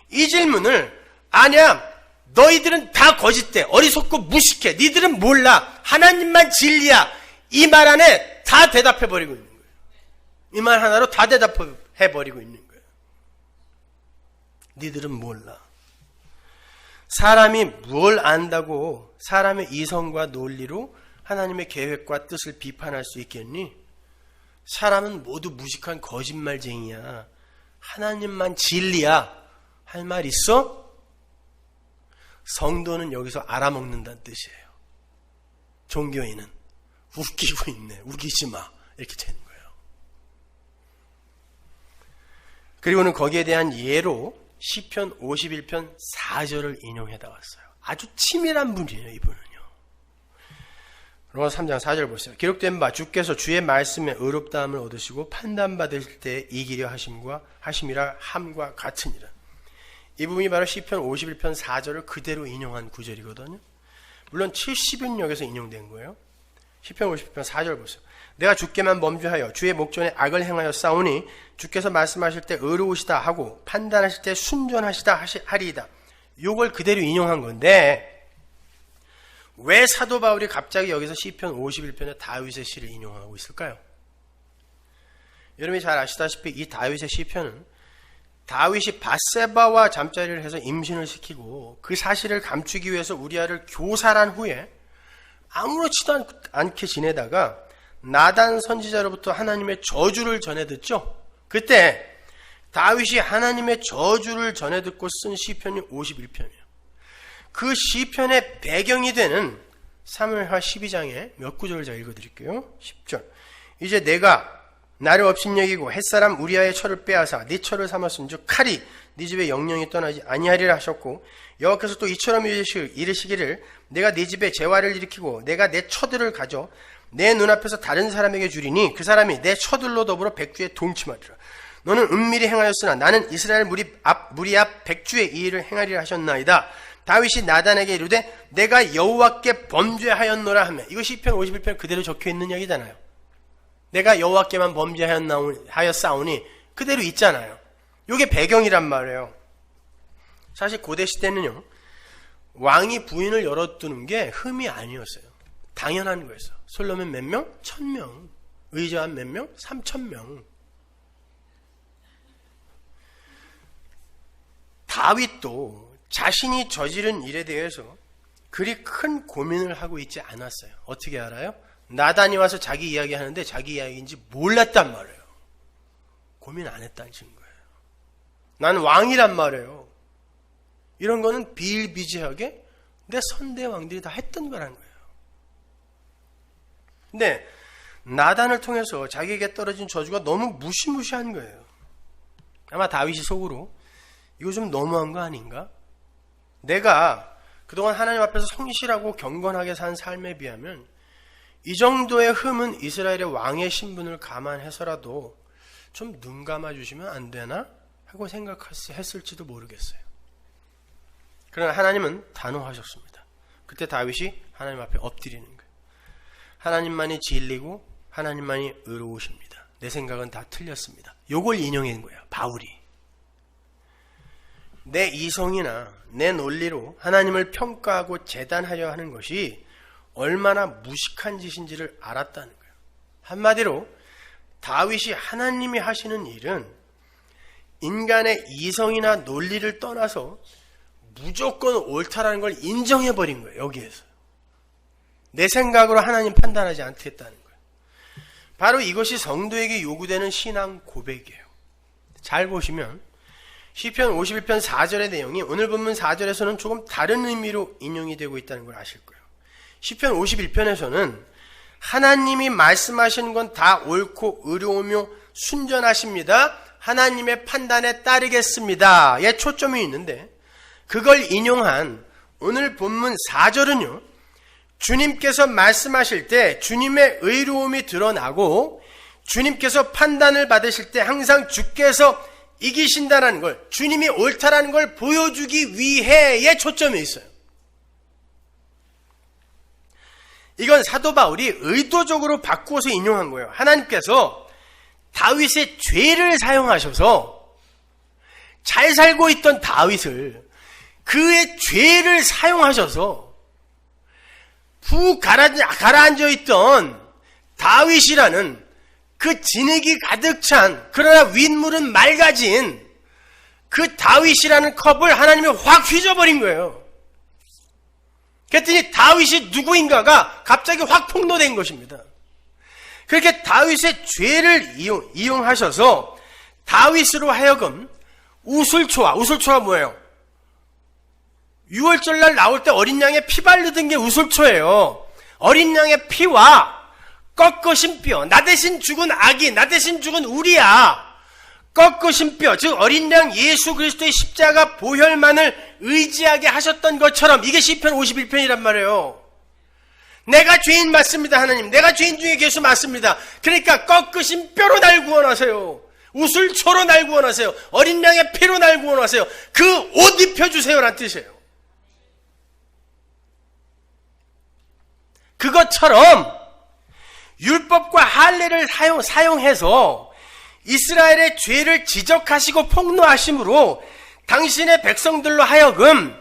이 질문을 아니야 너희들은 다 거짓돼. 어리석고 무식해. 니들은 몰라. 하나님만 진리야. 이 말 안에 다 대답해버리고 있는 거예요. 이 말 하나로 다 대답해버리고 있는 거예요. 니들은 몰라. 사람이 뭘 안다고 사람의 이성과 논리로 하나님의 계획과 뜻을 비판할 수 있겠니? 사람은 모두 무식한 거짓말쟁이야. 하나님만 진리야. 할 말 있어? 성도는 여기서 알아먹는다는 뜻이에요. 종교인은 웃기고 있네. 우기지 마. 이렇게 되는 거예요. 그리고는 거기에 대한 예로 시편 51편 4절을 인용해다 왔어요. 아주 치밀한 분이에요, 이분은요. 로마서 3장 4절 보세요. 기록된 바 주께서 주의 말씀에 의롭다함을 얻으시고 판단받을 때 이기려 하심이라 함과 같으니라. 이 부분이 바로 시편 51편 4절을 그대로 인용한 구절이거든요. 물론 70인역에서 인용된 거예요. 시편 51편 4절 보세요. 내가 주께만 범죄하여 주의 목전에 악을 행하여 싸우니 주께서 말씀하실 때 의로우시다 하고 판단하실 때 순전하시다 하리이다. 요걸 그대로 인용한 건데 왜 사도 바울이 갑자기 여기서 시편 51편에 다윗의 시를 인용하고 있을까요? 여러분이 잘 아시다시피 이 다윗의 시편은 다윗이 밧세바와 잠자리를 해서 임신을 시키고 그 사실을 감추기 위해서 우리아를 교살한 후에 아무렇지도 않게 지내다가 나단 선지자로부터 하나님의 저주를 전해 듣죠. 그때 다윗이 하나님의 저주를 전해 듣고 쓴 시편이 51편이에요. 그 시편의 배경이 되는 사무엘하 12장의 몇 구절을 제가 읽어드릴게요. 10절. 이제 내가 나를 업신여기고 햇사람 우리아의 철을 빼앗아 네 철을 삼았은즉 칼이 네 집에 영영이 떠나지 아니하리라 하셨고 여호와께서 또 이처럼 이르시기를 내가 네 집에 재화를 일으키고 내가 내 처들을 가져 내 눈앞에서 다른 사람에게 주리니 그 사람이 내 처들로 더불어 백주에 동침하리라. 너는 은밀히 행하였으나 나는 이스라엘 무리 앞 백주에 이 일을 행하리라 하셨나이다. 다윗이 나단에게 이르되 내가 여호와께 범죄하였노라 하며 이거 시편 51편 그대로 적혀있는 이야기잖아요. 내가 여호와께만 범죄하였사오니 그대로 있잖아요. 이게 배경이란 말이에요. 사실 고대 시대는요, 왕이 부인을 열어두는 게 흠이 아니었어요. 당연한 거였어요. 솔로몬 몇 명? 1000명. 의저한 몇 명? 3000명. 다윗도 자신이 저지른 일에 대해서 그리 큰 고민을 하고 있지 않았어요. 어떻게 알아요? 나단이 와서 자기 이야기 하는데 자기 이야기인지 몰랐단 말이에요. 고민 안 했다는 증거예요. 난 왕이란 말이에요. 이런 거는 비일비재하게 내 선대 왕들이 다 했던 거란 거예요. 근데 나단을 통해서 자기에게 떨어진 저주가 너무 무시무시한 거예요. 아마 다윗이 속으로 이거 좀 너무한 거 아닌가? 내가 그동안 하나님 앞에서 성실하고 경건하게 산 삶에 비하면 이 정도의 흠은 이스라엘의 왕의 신분을 감안해서라도 좀 눈 감아주시면 안 되나? 하고 생각했을지도 모르겠어요. 그러나 하나님은 단호하셨습니다. 그때 다윗이 하나님 앞에 엎드리는 거예요. 하나님만이 진리고 하나님만이 의로우십니다. 내 생각은 다 틀렸습니다. 요걸 인용한 거예요. 바울이. 내 이성이나 내 논리로 하나님을 평가하고 재단하려 하는 것이 얼마나 무식한 짓인지를 알았다는 거예요. 한마디로 다윗이 하나님이 하시는 일은 인간의 이성이나 논리를 떠나서 무조건 옳다라는 걸 인정해버린 거예요. 여기에서. 내 생각으로 하나님 판단하지 않겠다는 거예요. 바로 이것이 성도에게 요구되는 신앙 고백이에요. 잘 보시면 시편 51편 4절의 내용이 오늘 본문 4절에서는 조금 다른 의미로 인용이 되고 있다는 걸 아실 거예요. 시편 51편에서는 하나님이 말씀하시는 건 다 옳고 의로우며 순전하십니다. 하나님의 판단에 따르겠습니다. 에 초점이 있는데 그걸 인용한 오늘 본문 4절은요. 주님께서 말씀하실 때 주님의 의로움이 드러나고 주님께서 판단을 받으실 때 항상 주께서 이기신다라는 걸, 주님이 옳다라는 걸 보여주기 위해의 초점이 있어요. 이건 사도 바울이 의도적으로 바꾸어서 인용한 거예요. 하나님께서 다윗의 죄를 사용하셔서 잘 살고 있던 다윗을 그의 죄를 사용하셔서 푹 가라앉아 있던 다윗이라는 그 진흙이 가득 찬 그러나 윗물은 맑아진 그 다윗이라는 컵을 하나님이 확 휘저버린 거예요. 그랬더니 다윗이 누구인가가 갑자기 확 폭로된 것입니다. 그렇게 다윗의 죄를 이용하셔서 다윗으로 하여금 우슬초가 뭐예요? 6월절날 나올 때 어린 양의 피 바르던 게 우슬초예요. 어린 양의 피와 꺾으신 뼈, 나 대신 죽은 아기, 나 대신 죽은 우리야. 꺾으신 뼈, 즉 어린 양 예수 그리스도의 십자가 보혈만을 의지하게 하셨던 것처럼 이게 시편 51편이란 말이에요. 내가 죄인 맞습니다, 하나님. 내가 죄인 중에 계수 맞습니다. 그러니까 꺾으신 뼈로 날 구원하세요. 우슬초로 날 구원하세요. 어린 양의 피로 날 구원하세요. 그 옷 입혀주세요라는 뜻이에요. 그것처럼 율법과 할례를 사용해서 이스라엘의 죄를 지적하시고 폭로하심으로 당신의 백성들로 하여금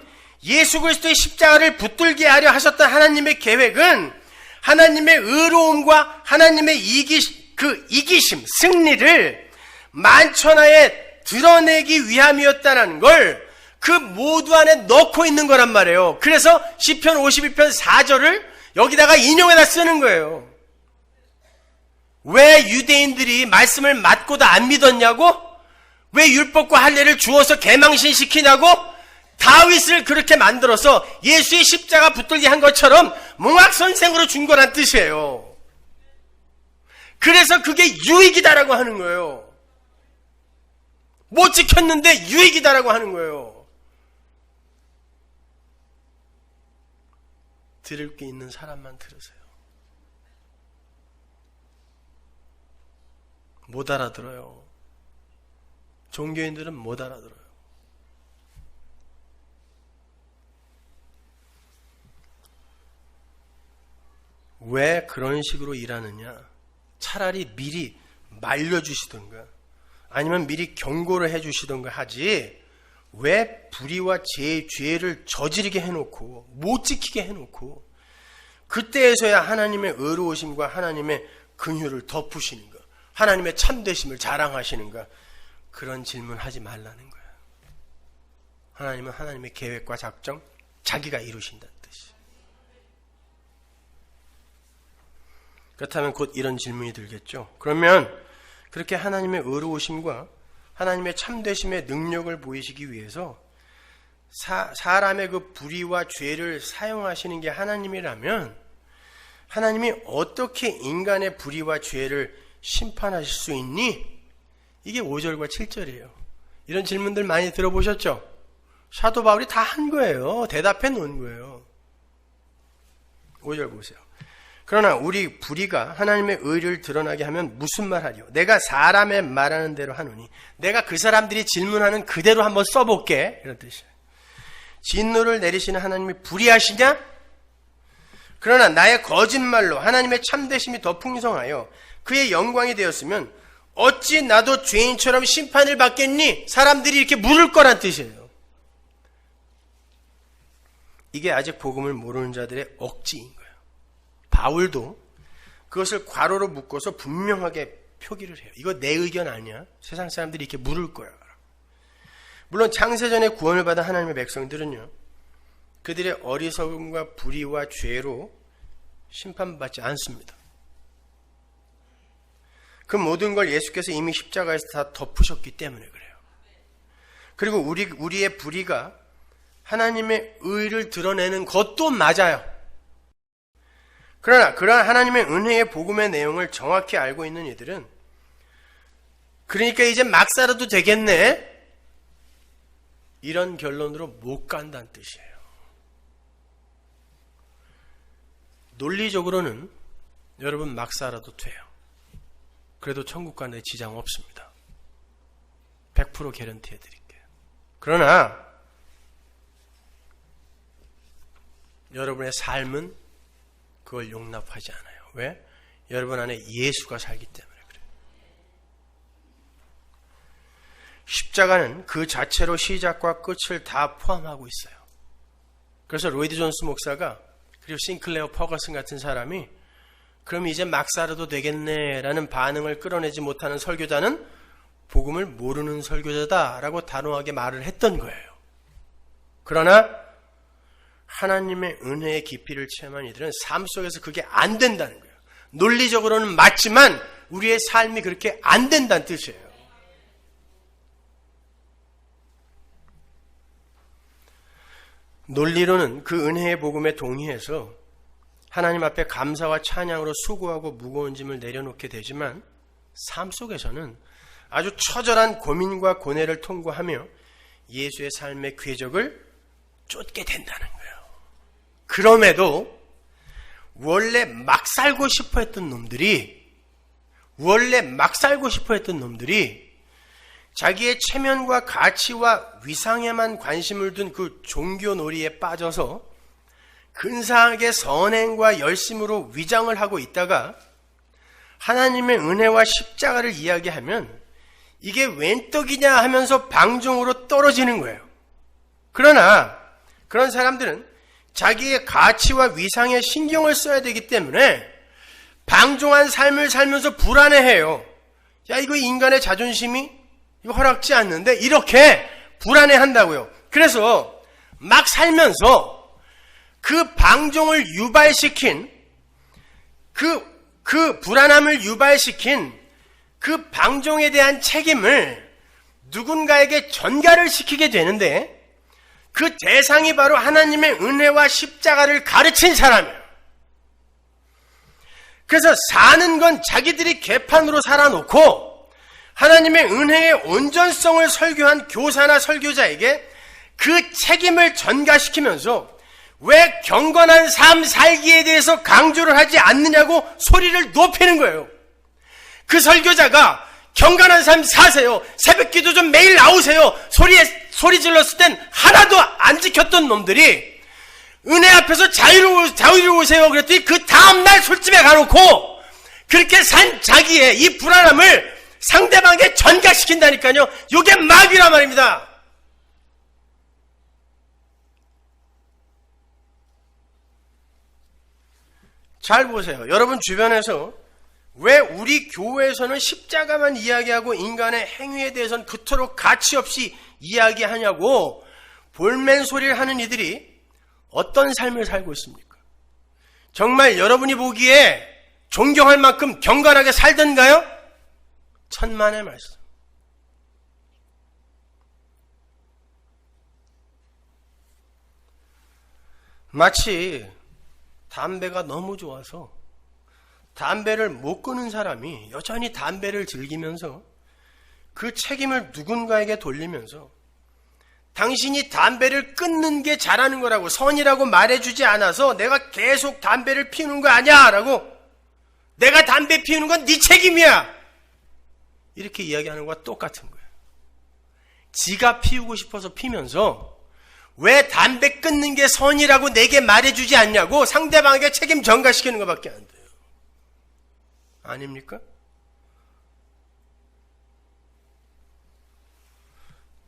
예수 그리스도의 십자가를 붙들게 하려 하셨던 하나님의 계획은 하나님의 의로움과 하나님의 이기심, 승리를 만천하에 드러내기 위함이었다는 걸 그 모두 안에 넣고 있는 거란 말이에요. 그래서 시편 52편 4절을 여기다가 인용해다 쓰는 거예요. 왜 유대인들이 말씀을 맞고도 안 믿었냐고? 왜 율법과 할례를 주어서 개망신시키냐고? 다윗을 그렇게 만들어서 예수의 십자가 붙들게 한 것처럼 몽학선생으로 준 거란 뜻이에요. 그래서 그게 유익이다라고 하는 거예요. 못 지켰는데 유익이다라고 하는 거예요. 들을 게 있는 사람만 들으세요. 못 알아들어요. 종교인들은 못 알아들어요. 왜 그런 식으로 일하느냐? 차라리 미리 말려주시던가 아니면 미리 경고를 해주시던가 하지, 왜 불의와 죄를 저지르게 해놓고 못 지키게 해놓고 그때에서야 하나님의 의로우심과 하나님의 긍휼을 덮으시는가, 하나님의 참되심을 자랑하시는가, 그런 질문 하지 말라는 거야. 하나님은 하나님의 계획과 작정, 자기가 이루신다는 뜻이. 그렇다면 곧 이런 질문이 들겠죠. 그러면 그렇게 하나님의 의로우심과 하나님의 참되심의 능력을 보이시기 위해서 사람의 그 불의와 죄를 사용하시는 게 하나님이라면 하나님이 어떻게 인간의 불의와 죄를 심판하실 수 있니? 이게 5절과 7절이에요. 이런 질문들 많이 들어보셨죠? 사도 바울이 다 한 거예요. 대답해 놓은 거예요. 5절 보세요. 그러나 우리 불의가 하나님의 의를 드러나게 하면 무슨 말 하리요? 내가 사람의 말하는 대로 하노니. 내가 그 사람들이 질문하는 그대로 한번 써볼게. 이런 뜻이에요. 진노를 내리시는 하나님이 불의하시냐? 그러나 나의 거짓말로 하나님의 참되심이 더 풍성하여 그의 영광이 되었으면 어찌 나도 죄인처럼 심판을 받겠니? 사람들이 이렇게 물을 거란 뜻이에요. 이게 아직 복음을 모르는 자들의 억지인 거예요. 바울도 그것을 괄호로 묶어서 분명하게 표기를 해요. 이거 내 의견 아니야. 세상 사람들이 이렇게 물을 거야. 물론 창세전에 구원을 받은 하나님의 백성들은요, 그들의 어리석음과 불의와 죄로 심판받지 않습니다. 그 모든 걸 예수께서 이미 십자가에서 다 덮으셨기 때문에 그래요. 그리고 우리의 불의가 하나님의 의를 드러내는 것도 맞아요. 그러나 그러한 하나님의 은혜의 복음의 내용을 정확히 알고 있는 이들은 그러니까 이제 막 살아도 되겠네, 이런 결론으로 못 간다는 뜻이에요. 논리적으로는 여러분 막 살아도 돼요. 그래도 천국 가는 데 지장 없습니다. 100% 개런티 해드릴게요. 그러나 여러분의 삶은 그걸 용납하지 않아요. 왜? 여러분 안에 예수가 살기 때문에 그래요. 십자가는 그 자체로 시작과 끝을 다 포함하고 있어요. 그래서 로이드 존스 목사가, 그리고 싱클레어 퍼거슨 같은 사람이 그럼 이제 막 살아도 되겠네 라는 반응을 끌어내지 못하는 설교자는 복음을 모르는 설교자다라고 단호하게 말을 했던 거예요. 그러나 하나님의 은혜의 깊이를 체험한 이들은 삶 속에서 그게 안 된다는 거예요. 논리적으로는 맞지만 우리의 삶이 그렇게 안 된다는 뜻이에요. 논리로는 그 은혜의 복음에 동의해서 하나님 앞에 감사와 찬양으로 수고하고 무거운 짐을 내려놓게 되지만 삶 속에서는 아주 처절한 고민과 고뇌를 통과하며 예수의 삶의 궤적을 쫓게 된다는 거예요. 그럼에도 원래 막 살고 싶어 했던 놈들이 자기의 체면과 가치와 위상에만 관심을 둔 그 종교놀이에 빠져서 근사하게 선행과 열심으로 위장을 하고 있다가 하나님의 은혜와 십자가를 이야기하면 이게 웬 떡이냐 하면서 방종으로 떨어지는 거예요. 그러나 그런 사람들은 자기의 가치와 위상에 신경을 써야 되기 때문에 방종한 삶을 살면서 불안해해요. 야, 이거 인간의 자존심이 이거 허락지 않는데 이렇게 불안해한다고요. 그래서 막 살면서 그 방종을 유발시킨 그 불안함을 유발시킨 그 방종에 대한 책임을 누군가에게 전가를 시키게 되는데 그 대상이 바로 하나님의 은혜와 십자가를 가르친 사람이에요. 그래서 사는 건 자기들이 개판으로 살아놓고 하나님의 은혜의 온전성을 설교한 교사나 설교자에게 그 책임을 전가시키면서 왜 경건한 삶 살기에 대해서 강조를 하지 않느냐고 소리를 높이는 거예요. 그 설교자가 경건한 삶 사세요, 새벽기도 좀 매일 나오세요 소리 질렀을 땐 하나도 안 지켰던 놈들이 은혜 앞에서 자유로우세요 그랬더니 그 다음날 술집에 가놓고 그렇게 산 자기의 이 불안함을 상대방에게 전가시킨다니까요. 이게 마귀란 말입니다. 잘 보세요. 여러분 주변에서 왜 우리 교회에서는 십자가만 이야기하고 인간의 행위에 대해서는 그토록 가치 없이 이야기하냐고 볼멘 소리를 하는 이들이 어떤 삶을 살고 있습니까? 정말 여러분이 보기에 존경할 만큼 경건하게 살던가요? 천만의 말씀. 마치 담배가 너무 좋아서 담배를 못 끊는 사람이 여전히 담배를 즐기면서 그 책임을 누군가에게 돌리면서 당신이 담배를 끊는 게 잘하는 거라고, 선이라고 말해주지 않아서 내가 계속 담배를 피우는 거 아니야 라고, 내가 담배 피우는 건 네 책임이야 이렇게 이야기하는 거와 똑같은 거예요. 지가 피우고 싶어서 피면서 왜 담배 끊는 게 선이라고 내게 말해주지 않냐고 상대방에게 책임 전가시키는 것밖에 안 돼요. 아닙니까?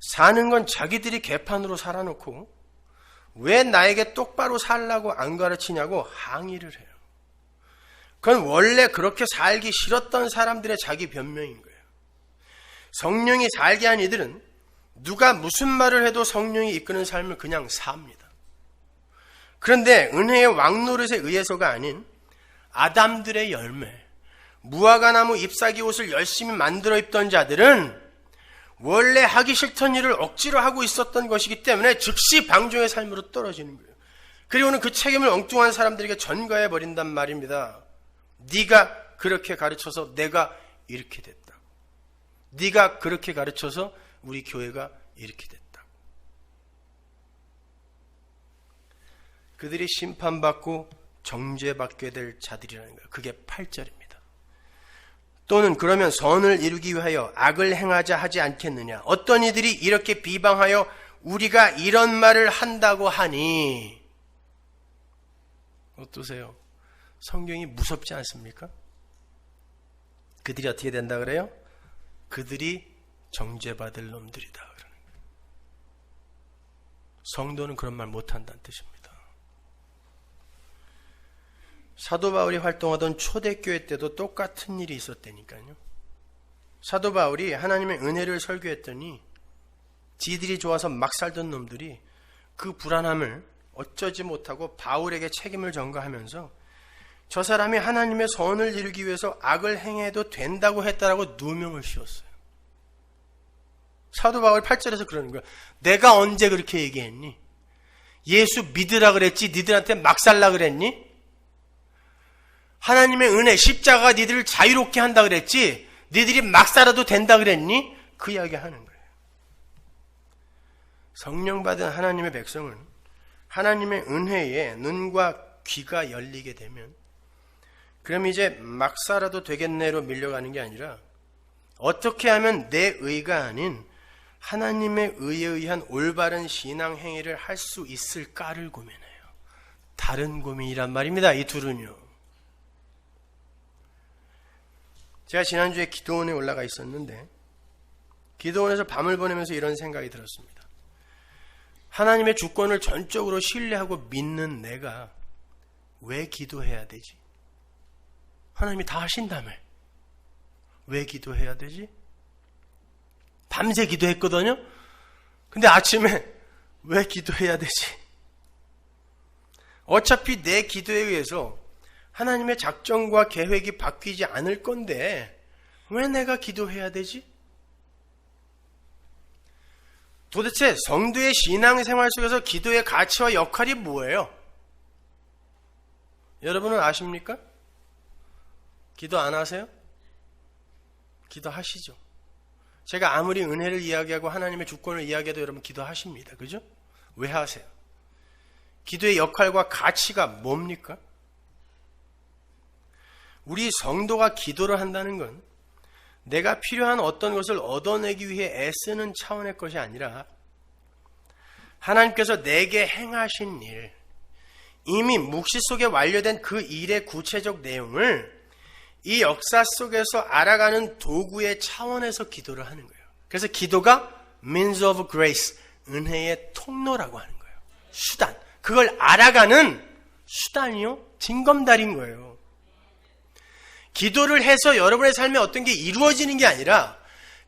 사는 건 자기들이 개판으로 살아놓고 왜 나에게 똑바로 살라고 안 가르치냐고 항의를 해요. 그건 원래 그렇게 살기 싫었던 사람들의 자기 변명인 거예요. 성령이 살게 한 이들은 누가 무슨 말을 해도 성령이 이끄는 삶을 그냥 삽니다. 그런데 은혜의 왕노릇에 의해서가 아닌 아담들의 열매, 무화과나무 잎사귀 옷을 열심히 만들어 입던 자들은 원래 하기 싫던 일을 억지로 하고 있었던 것이기 때문에 즉시 방종의 삶으로 떨어지는 거예요. 그리고는 그 책임을 엉뚱한 사람들에게 전가해 버린단 말입니다. 네가 그렇게 가르쳐서 내가 이렇게 됐다. 네가 그렇게 가르쳐서 우리 교회가 이렇게 됐다. 그들이 심판받고 정죄받게 될 자들이라는 거예요. 그게 8절입니다. 또는 그러면 선을 이루기 위하여 악을 행하자 하지 않겠느냐. 어떤 이들이 이렇게 비방하여 우리가 이런 말을 한다고 하니. 어떠세요? 성경이 무섭지 않습니까? 그들이 어떻게 된다 그래요? 그들이 정죄받을 놈들이다 그러는 거예요. 성도는 그런 말 못한다는 뜻입니다. 사도 바울이 활동하던 초대교회 때도 똑같은 일이 있었다니까요. 사도 바울이 하나님의 은혜를 설교했더니 지들이 좋아서 막 살던 놈들이 그 불안함을 어쩌지 못하고 바울에게 책임을 전가하면서 저 사람이 하나님의 선을 이루기 위해서 악을 행해도 된다고 했다라고 누명을 씌웠어요. 사도 바울 8절에서 그러는 거야. 내가 언제 그렇게 얘기했니? 예수 믿으라 그랬지 니들한테 막 살라 그랬니? 하나님의 은혜 십자가가 니들을 자유롭게 한다 그랬지 니들이 막 살아도 된다 그랬니? 그 이야기 하는 거예요. 성령 받은 하나님의 백성은 하나님의 은혜에 눈과 귀가 열리게 되면 그럼 이제 막 살아도 되겠네로 밀려가는 게 아니라 어떻게 하면 내 의가 아닌 하나님의 의에 의한 올바른 신앙 행위를 할 수 있을까를 고민해요. 다른 고민이란 말입니다. 이 둘은요. 제가 지난주에 기도원에 올라가 있었는데 기도원에서 밤을 보내면서 이런 생각이 들었습니다. 하나님의 주권을 전적으로 신뢰하고 믿는 내가 왜 기도해야 되지? 하나님이 다 하신다며 왜 기도해야 되지? 밤새 기도했거든요. 근데 아침에 왜 기도해야 되지? 어차피 내 기도에 의해서 하나님의 작정과 계획이 바뀌지 않을 건데 왜 내가 기도해야 되지? 도대체 성도의 신앙생활 속에서 기도의 가치와 역할이 뭐예요? 여러분은 아십니까? 기도 안 하세요? 기도하시죠. 제가 아무리 은혜를 이야기하고 하나님의 주권을 이야기해도 여러분 기도하십니다. 그죠? 왜 하세요? 기도의 역할과 가치가 뭡니까? 우리 성도가 기도를 한다는 건 내가 필요한 어떤 것을 얻어내기 위해 애쓰는 차원의 것이 아니라 하나님께서 내게 행하신 일, 이미 묵시 속에 완료된 그 일의 구체적 내용을 이 역사 속에서 알아가는 도구의 차원에서 기도를 하는 거예요. 그래서 기도가 means of grace, 은혜의 통로라고 하는 거예요. 수단. 그걸 알아가는 수단이요? 징검다리인 거예요. 기도를 해서 여러분의 삶에 어떤 게 이루어지는 게 아니라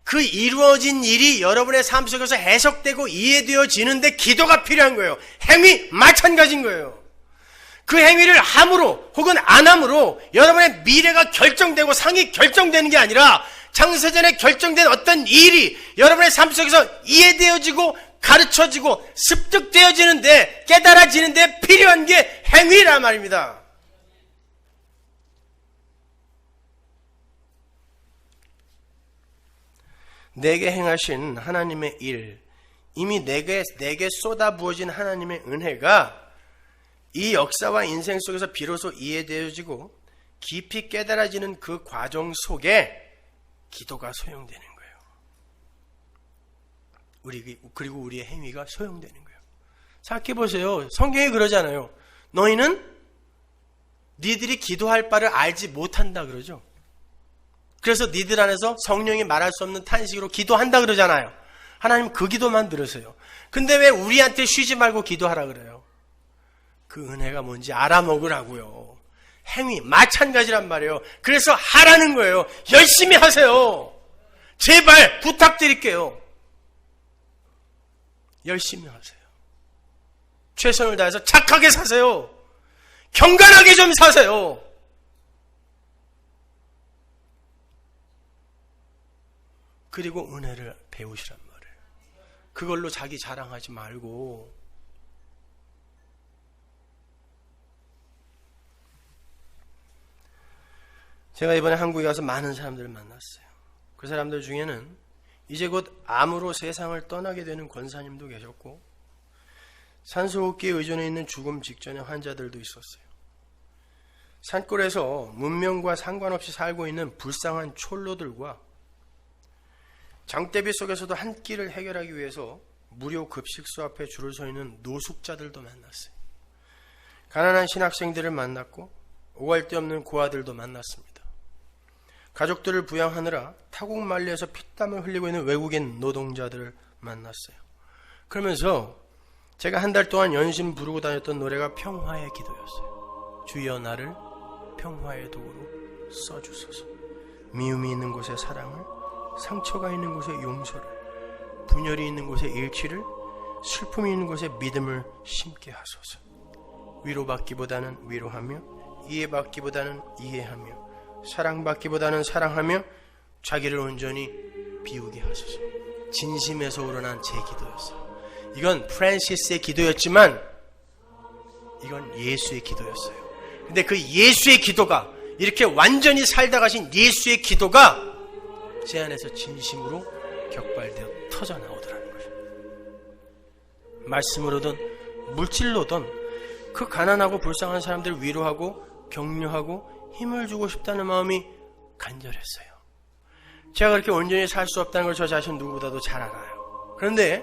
그 이루어진 일이 여러분의 삶 속에서 해석되고 이해되어지는데 기도가 필요한 거예요. 행위 마찬가지인 거예요. 그 행위를 함으로 혹은 안 함으로 여러분의 미래가 결정되고 상이 결정되는 게 아니라 창세전에 결정된 어떤 일이 여러분의 삶 속에서 이해되어지고 가르쳐지고 습득되어지는데 깨달아지는데 필요한 게 행위란 말입니다. 내게 행하신 하나님의 일, 이미 내게 쏟아부어진 하나님의 은혜가 이 역사와 인생 속에서 비로소 이해되어지고 깊이 깨달아지는 그 과정 속에 기도가 소용되는 거예요. 그리고 우리의 행위가 소용되는 거예요. 생각해보세요. 성경이 그러잖아요. 너희는 니들이 기도할 바를 알지 못한다 그러죠. 그래서 니들 안에서 성령이 말할 수 없는 탄식으로 기도한다 그러잖아요. 하나님 그 기도만 들으세요. 근데 왜 우리한테 쉬지 말고 기도하라 그래요? 그 은혜가 뭔지 알아먹으라고요. 행위 마찬가지란 말이에요. 그래서 하라는 거예요. 열심히 하세요. 제발 부탁드릴게요. 열심히 하세요. 최선을 다해서 착하게 사세요. 경건하게 좀 사세요. 그리고 은혜를 배우시란 말이에요. 그걸로 자기 자랑하지 말고. 제가 이번에 한국에 와서 많은 사람들을 만났어요. 그 사람들 중에는 이제 곧 암으로 세상을 떠나게 되는 권사님도 계셨고 산소호흡기에 의존해 있는 죽음 직전의 환자들도 있었어요. 산골에서 문명과 상관없이 살고 있는 불쌍한 촐로들과 장대비 속에서도 한 끼를 해결하기 위해서 무료 급식소 앞에 줄을 서 있는 노숙자들도 만났어요. 가난한 신학생들을 만났고 오갈 데 없는 고아들도 만났습니다. 가족들을 부양하느라 타국만리에서 피땀을 흘리고 있는 외국인 노동자들을 만났어요. 그러면서 제가 한 달 동안 연신 부르고 다녔던 노래가 평화의 기도였어요. 주여 나를 평화의 도구로 써주소서. 미움이 있는 곳에 사랑을, 상처가 있는 곳에 용서를, 분열이 있는 곳에 일치를, 슬픔이 있는 곳에 믿음을 심게 하소서. 위로받기보다는 위로하며, 이해받기보다는 이해하며, 사랑받기보다는 사랑하며, 자기를 온전히 비우게 하소서. 진심에서 우러난 제 기도였어요. 이건 프란시스의 기도였지만 이건 예수의 기도였어요. 근데 그 예수의 기도가, 이렇게 완전히 살다 가신 예수의 기도가 제 안에서 진심으로 격발되어 터져나오더라는 거죠. 말씀으로든 물질로든 그 가난하고 불쌍한 사람들을 위로하고 격려하고 힘을 주고 싶다는 마음이 간절했어요. 제가 그렇게 온전히 살 수 없다는 걸 저 자신 누구보다도 잘 알아요. 그런데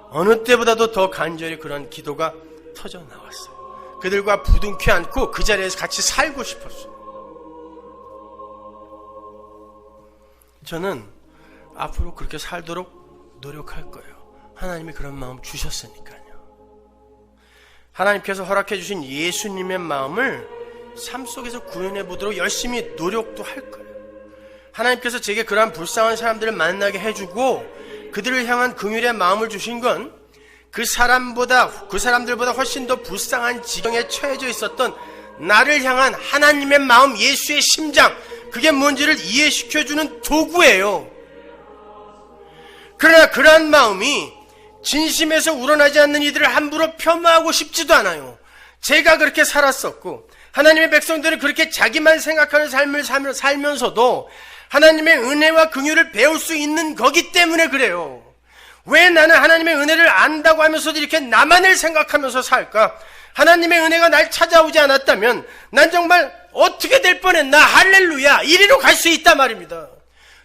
어느 때보다도 더 간절히 그런 기도가 터져나왔어요. 그들과 부둥켜 안고 그 자리에서 같이 살고 싶었어요. 저는 앞으로 그렇게 살도록 노력할 거예요. 하나님이 그런 마음 주셨으니까요. 하나님께서 허락해 주신 예수님의 마음을 삶 속에서 구현해 보도록 열심히 노력도 할 거예요. 하나님께서 제게 그러한 불쌍한 사람들을 만나게 해주고 그들을 향한 긍휼의 마음을 주신 건 그 사람들보다 훨씬 더 불쌍한 지경에 처해져 있었던 나를 향한 하나님의 마음, 예수의 심장, 그게 뭔지를 이해시켜주는 도구예요. 그러나 그러한 마음이 진심에서 우러나지 않는 이들을 함부로 폄하하고 싶지도 않아요. 제가 그렇게 살았었고 하나님의 백성들은 그렇게 자기만 생각하는 삶을 살면서도 하나님의 은혜와 긍휼을 배울 수 있는 거기 때문에 그래요. 왜 나는 하나님의 은혜를 안다고 하면서도 이렇게 나만을 생각하면서 살까? 하나님의 은혜가 날 찾아오지 않았다면 난 정말 어떻게 될 뻔했나? 할렐루야! 이리로 갈 수 있단 말입니다.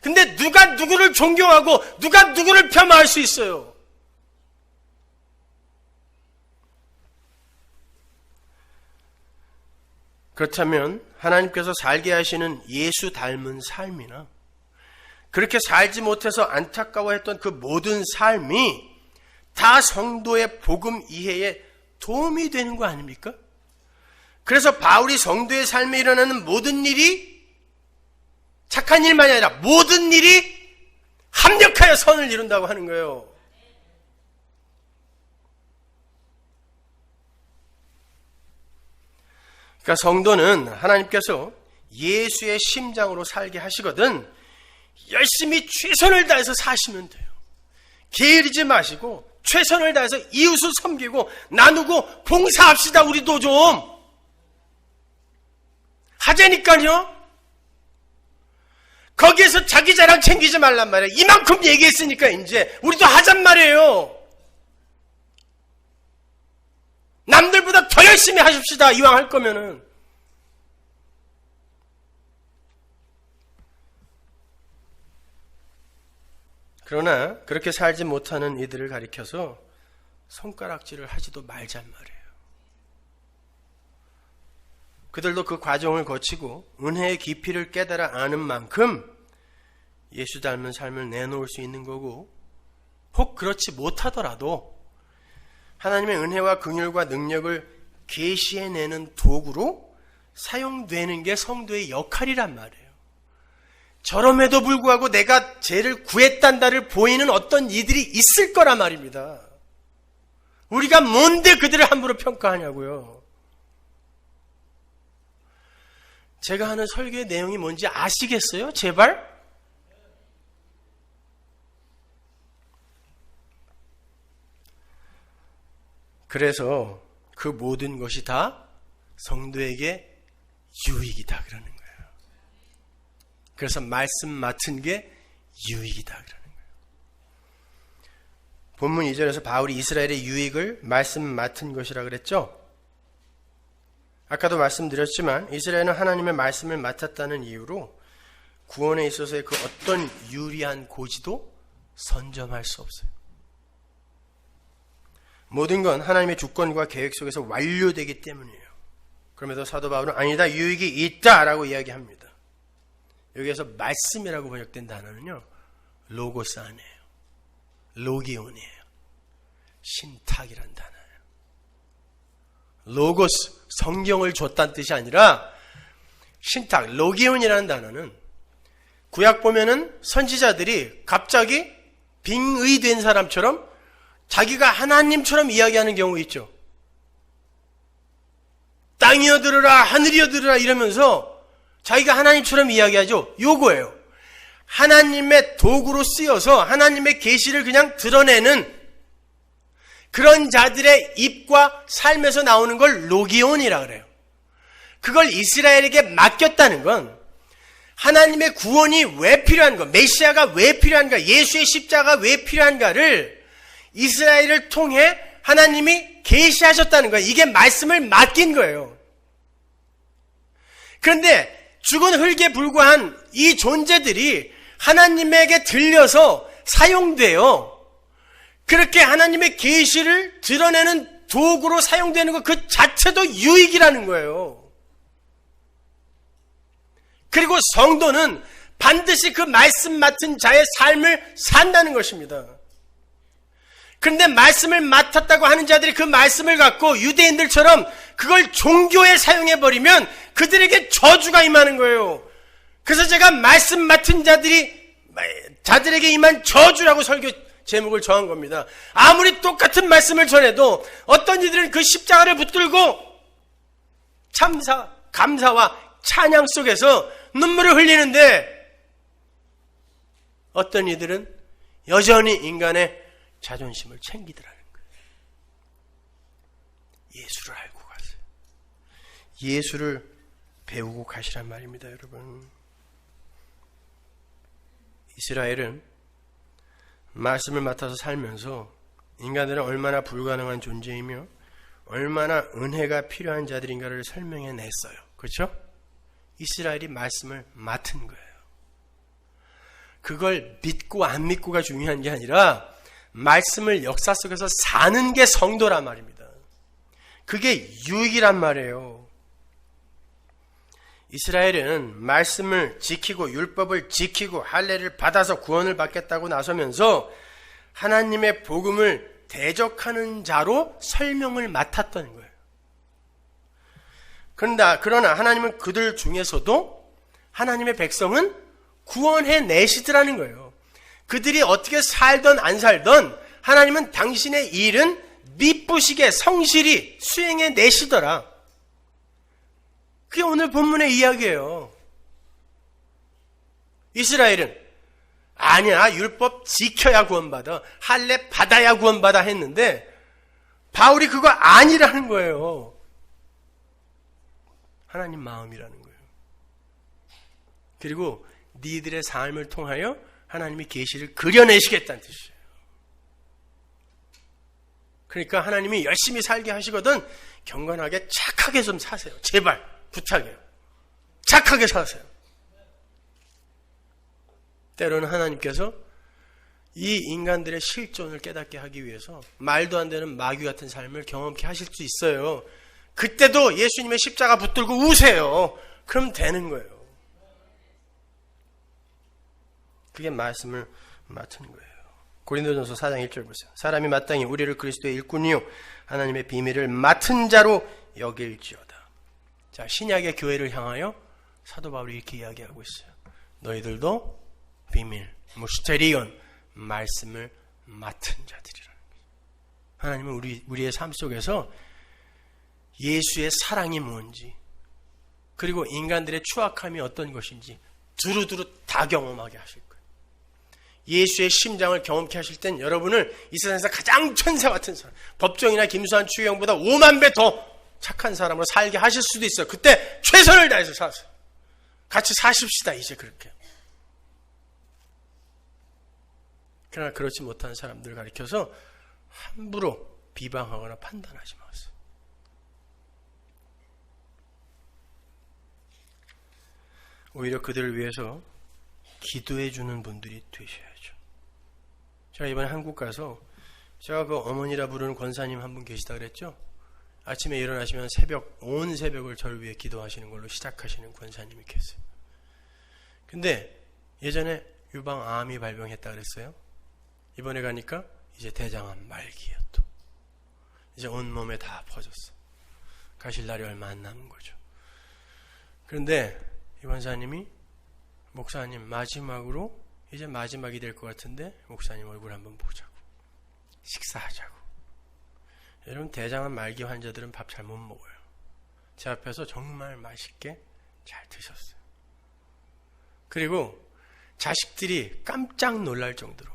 근데 누가 누구를 존경하고 누가 누구를 폄하할 수 있어요? 그렇다면 하나님께서 살게 하시는 예수 닮은 삶이나 그렇게 살지 못해서 안타까워했던 그 모든 삶이 다 성도의 복음 이해에 도움이 되는 거 아닙니까? 그래서 바울이 성도의 삶에 일어나는 모든 일이 착한 일만이 아니라 모든 일이 합력하여 선을 이룬다고 하는 거예요. 그러니까 성도는 하나님께서 예수의 심장으로 살게 하시거든 열심히 최선을 다해서 사시면 돼요. 게으르지 마시고 최선을 다해서 이웃을 섬기고 나누고 봉사합시다. 우리도 좀 하자니까요. 거기에서 자기 자랑 챙기지 말란 말이에요. 이만큼 얘기했으니까 이제 우리도 하잔 말이에요. 남들보다 더 열심히 하십시다. 이왕 할 거면은. 그러나 그렇게 살지 못하는 이들을 가리켜서 손가락질을 하지도 말잔 말이에요. 그들도 그 과정을 거치고 은혜의 깊이를 깨달아 아는 만큼 예수 닮은 삶을 내놓을 수 있는 거고, 혹 그렇지 못하더라도 하나님의 은혜와 긍휼과 능력을 계시해내는 도구로 사용되는 게 성도의 역할이란 말이에요. 저럼에도 불구하고 내가 죄를 구했단다를 보이는 어떤 이들이 있을 거란 말입니다. 우리가 뭔데 그들을 함부로 평가하냐고요. 제가 하는 설교의 내용이 뭔지 아시겠어요? 제발? 그래서 그 모든 것이 다 성도에게 유익이다 그러는 거예요. 그래서 말씀 맡은 게 유익이다 그러는 거예요. 본문 2절에서 바울이 이스라엘의 유익을 말씀 맡은 것이라 그랬죠. 아까도 말씀드렸지만 이스라엘은 하나님의 말씀을 맡았다는 이유로 구원에 있어서의 그 어떤 유리한 고지도 선점할 수 없어요. 모든 건 하나님의 주권과 계획 속에서 완료되기 때문이에요. 그럼에도 사도 바울은 아니다, 유익이 있다라고 이야기합니다. 여기에서 말씀이라고 번역된 단어는요, 로고스 아니에요. 로기온이에요. 신탁이란 단어예요. 로고스, 성경을 줬다는 뜻이 아니라 신탁, 로기온이라는 단어는 구약 보면은 선지자들이 갑자기 빙의된 사람처럼 자기가 하나님처럼 이야기하는 경우 있죠. 땅이여 들으라, 하늘이여 들으라 이러면서 자기가 하나님처럼 이야기하죠. 요거예요. 하나님의 도구로 쓰여서 하나님의 계시를 그냥 드러내는 그런 자들의 입과 삶에서 나오는 걸 로기온이라 그래요. 그걸 이스라엘에게 맡겼다는 건 하나님의 구원이 왜 필요한가, 메시아가 왜 필요한가, 예수의 십자가 왜 필요한가를 이스라엘을 통해 하나님이 계시하셨다는 거예요. 이게 말씀을 맡긴 거예요. 그런데 죽은 흙에 불과한 이 존재들이 하나님에게 들려서 사용돼요. 그렇게 하나님의 계시를 드러내는 도구로 사용되는 것 그 자체도 유익이라는 거예요. 그리고 성도는 반드시 그 말씀 맡은 자의 삶을 산다는 것입니다. 그런데 말씀을 맡았다고 하는 자들이 그 말씀을 갖고 유대인들처럼 그걸 종교에 사용해버리면 그들에게 저주가 임하는 거예요. 그래서 제가 말씀 맡은 자들에게 임한 저주라고 설교 제목을 정한 겁니다. 아무리 똑같은 말씀을 전해도 어떤 이들은 그 십자가를 붙들고 감사와 찬양 속에서 눈물을 흘리는데 어떤 이들은 여전히 인간의 자존심을 챙기더라는 거예요. 예수를 알고 가세요. 예수를 배우고 가시란 말입니다, 여러분. 이스라엘은 말씀을 맡아서 살면서 인간들은 얼마나 불가능한 존재이며 얼마나 은혜가 필요한 자들인가를 설명해 냈어요. 그렇죠? 이스라엘이 말씀을 맡은 거예요. 그걸 믿고 안 믿고가 중요한 게 아니라 말씀을 역사 속에서 사는 게 성도란 말입니다. 그게 유익이란 말이에요. 이스라엘은 말씀을 지키고 율법을 지키고 할례를 받아서 구원을 받겠다고 나서면서 하나님의 복음을 대적하는 자로 설명을 맡았던 거예요. 그러나 하나님은 그들 중에서도 하나님의 백성은 구원해 내시더라는 거예요. 그들이 어떻게 살던 안 살던 하나님은 당신의 일은 미쁘시게 성실히 수행해 내시더라. 그게 오늘 본문의 이야기예요. 이스라엘은 아니야, 율법 지켜야 구원받아, 할례 받아야 구원받아 했는데 바울이 그거 아니라는 거예요. 하나님 마음이라는 거예요. 그리고 니들의 삶을 통하여 하나님이 계시를 그려내시겠다는 뜻이에요. 그러니까 하나님이 열심히 살게 하시거든 경건하게 착하게 좀 사세요. 제발 부탁해요. 착하게 사세요. 때로는 하나님께서 이 인간들의 실존을 깨닫게 하기 위해서 말도 안 되는 마귀 같은 삶을 경험케 하실 수 있어요. 그때도 예수님의 십자가 붙들고 우세요. 그럼 되는 거예요. 그게 말씀을 맡은 거예요. 고린도전서 4장 1절 보세요. 사람이 마땅히 우리를 그리스도의 일꾼이요 하나님의 비밀을 맡은 자로 여길지어다. 자, 신약의 교회를 향하여 사도 바울이 이렇게 이야기하고 있어요. 너희들도 비밀, 무스테리온, 말씀을 맡은 자들이라는 거예요. 하나님은 우리의 삶 속에서 예수의 사랑이 뭔지, 그리고 인간들의 추악함이 어떤 것인지 두루두루 다 경험하게 하실 거예요. 예수의 심장을 경험케 하실 땐 여러분을 이 세상에서 가장 천사 같은 사람, 법정이나 김수환 추경보다 5만 배 더 착한 사람으로 살게 하실 수도 있어요. 그때 최선을 다해서 사세요. 같이 사십시다, 이제 그렇게. 그러나 그렇지 못한 사람들 가리켜서 함부로 비방하거나 판단하지 마세요. 오히려 그들을 위해서 기도해 주는 분들이 되셔야죠. 제가 이번에 한국 가서 제가 그 어머니라 부르는 권사님 한 분 계시다 그랬죠. 아침에 일어나시면 온 새벽을 저를 위해 기도하시는 걸로 시작하시는 권사님이 계세요. 근데 예전에 유방암이 발병했다 그랬어요. 이번에 가니까 이제 대장암 말기예요. 또 이제 온몸에 다 퍼졌어. 가실 날이 얼마 안 남은 거죠. 그런데 이 권사님이 목사님 마지막으로 이제 마지막이 될 것 같은데 목사님 얼굴 한번 보자고, 식사하자고. 여러분, 대장암 말기 환자들은 밥 잘 못 먹어요. 제 앞에서 정말 맛있게 잘 드셨어요. 그리고 자식들이 깜짝 놀랄 정도로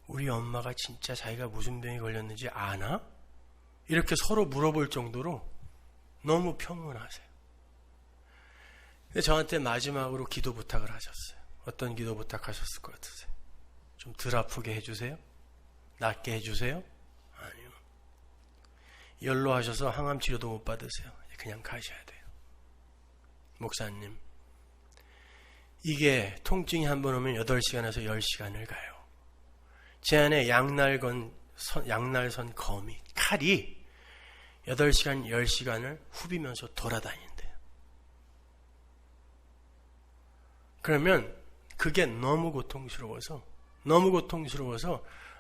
우리 엄마가 진짜 자기가 무슨 병에 걸렸는지 아나? 이렇게 서로 물어볼 정도로 너무 평온하세요. 근데 저한테 마지막으로 기도 부탁을 하셨어요. 어떤 기도 부탁하셨을 것 같으세요? 좀 덜 아프게 해주세요? 낫게 해주세요? 아니요. 연로하셔서 항암 치료도 못 받으세요. 그냥 가셔야 돼요. 목사님, 이게 통증이 한 번 오면 8시간에서 10시간을 가요. 제 안에 양날선 거미, 칼이 8시간, 10시간을 후비면서 돌아다닌대요. 그러면 그게 너무 고통스러워서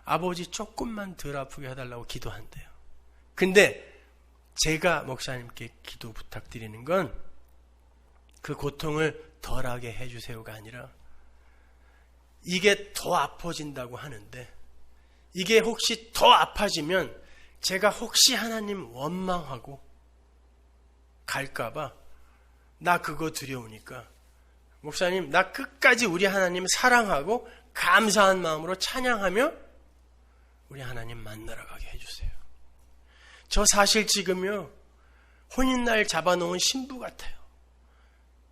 아버지 조금만 덜 아프게 해달라고 기도한대요. 근데 제가 목사님께 기도 부탁드리는 건 그 고통을 덜하게 해주세요가 아니라 이게 더 아파진다고 하는데 이게 혹시 더 아파지면 제가 혹시 하나님 원망하고 갈까봐 나 그거 두려우니까 목사님, 나 끝까지 우리 하나님 사랑하고 감사한 마음으로 찬양하며 우리 하나님 만나러 가게 해주세요. 저 사실 지금요 혼인날 잡아놓은 신부 같아요.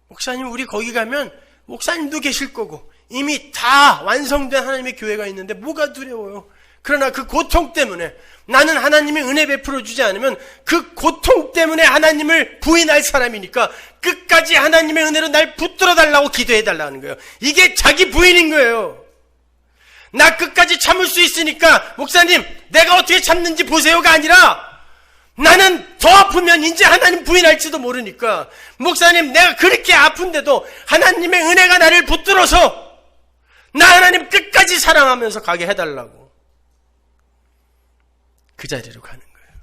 목사님, 우리 거기 가면 목사님도 계실 거고 이미 다 완성된 하나님의 교회가 있는데 뭐가 두려워요. 그러나 그 고통 때문에 나는 하나님이 은혜 베풀어 주지 않으면 그 고통 때문에 하나님을 부인할 사람이니까 끝까지 하나님의 은혜로 날 붙들어 달라고 기도해 달라는 거예요. 이게 자기 부인인 거예요. 나 끝까지 참을 수 있으니까 목사님 내가 어떻게 참는지 보세요가 아니라 나는 더 아프면 이제 하나님 부인할지도 모르니까 목사님 내가 그렇게 아픈데도 하나님의 은혜가 나를 붙들어서 나 하나님 끝까지 사랑하면서 가게 해달라고 그 자리로 가는 거예요.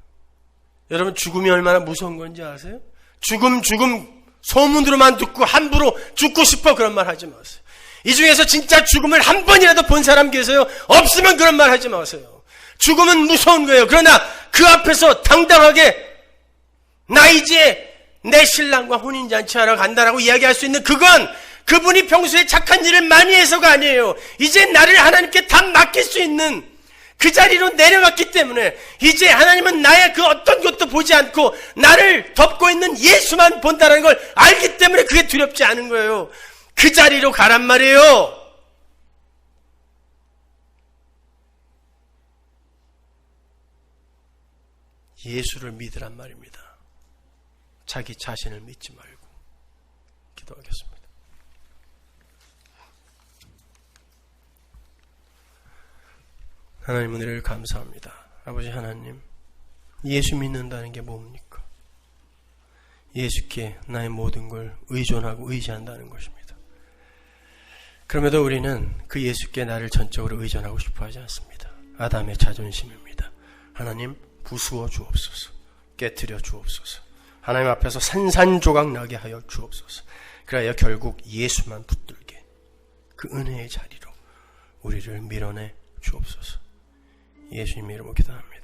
여러분 죽음이 얼마나 무서운 건지 아세요? 죽음 소문으로만 듣고 함부로 죽고 싶어 그런 말 하지 마세요. 이 중에서 진짜 죽음을 한 번이라도 본 사람 계세요? 없으면 그런 말 하지 마세요. 죽음은 무서운 거예요. 그러나 그 앞에서 당당하게 나 이제 내 신랑과 혼인잔치하러 간다라고 이야기할 수 있는 그건 그분이 평소에 착한 일을 많이 해서가 아니에요. 이제 나를 하나님께 다 맡길 수 있는 그 자리로 내려갔기 때문에 이제 하나님은 나의 그 어떤 것도 보지 않고 나를 덮고 있는 예수만 본다는 걸 알기 때문에 그게 두렵지 않은 거예요. 그 자리로 가란 말이에요. 예수를 믿으란 말입니다. 자기 자신을 믿지 말고. 기도하겠습니다. 하나님 은혜를 감사합니다. 아버지 하나님, 예수 믿는다는 게 뭡니까? 예수께 나의 모든 걸 의존하고 의지한다는 것입니다. 그럼에도 우리는 그 예수께 나를 전적으로 의존하고 싶어 하지 않습니다. 아담의 자존심입니다. 하나님 부수어 주옵소서. 깨트려 주옵소서. 하나님 앞에서 산산조각 나게 하여 주옵소서. 그래야 결국 예수만 붙들게 그 은혜의 자리로 우리를 밀어내 주옵소서. 예수님 이름으로 기도합니다.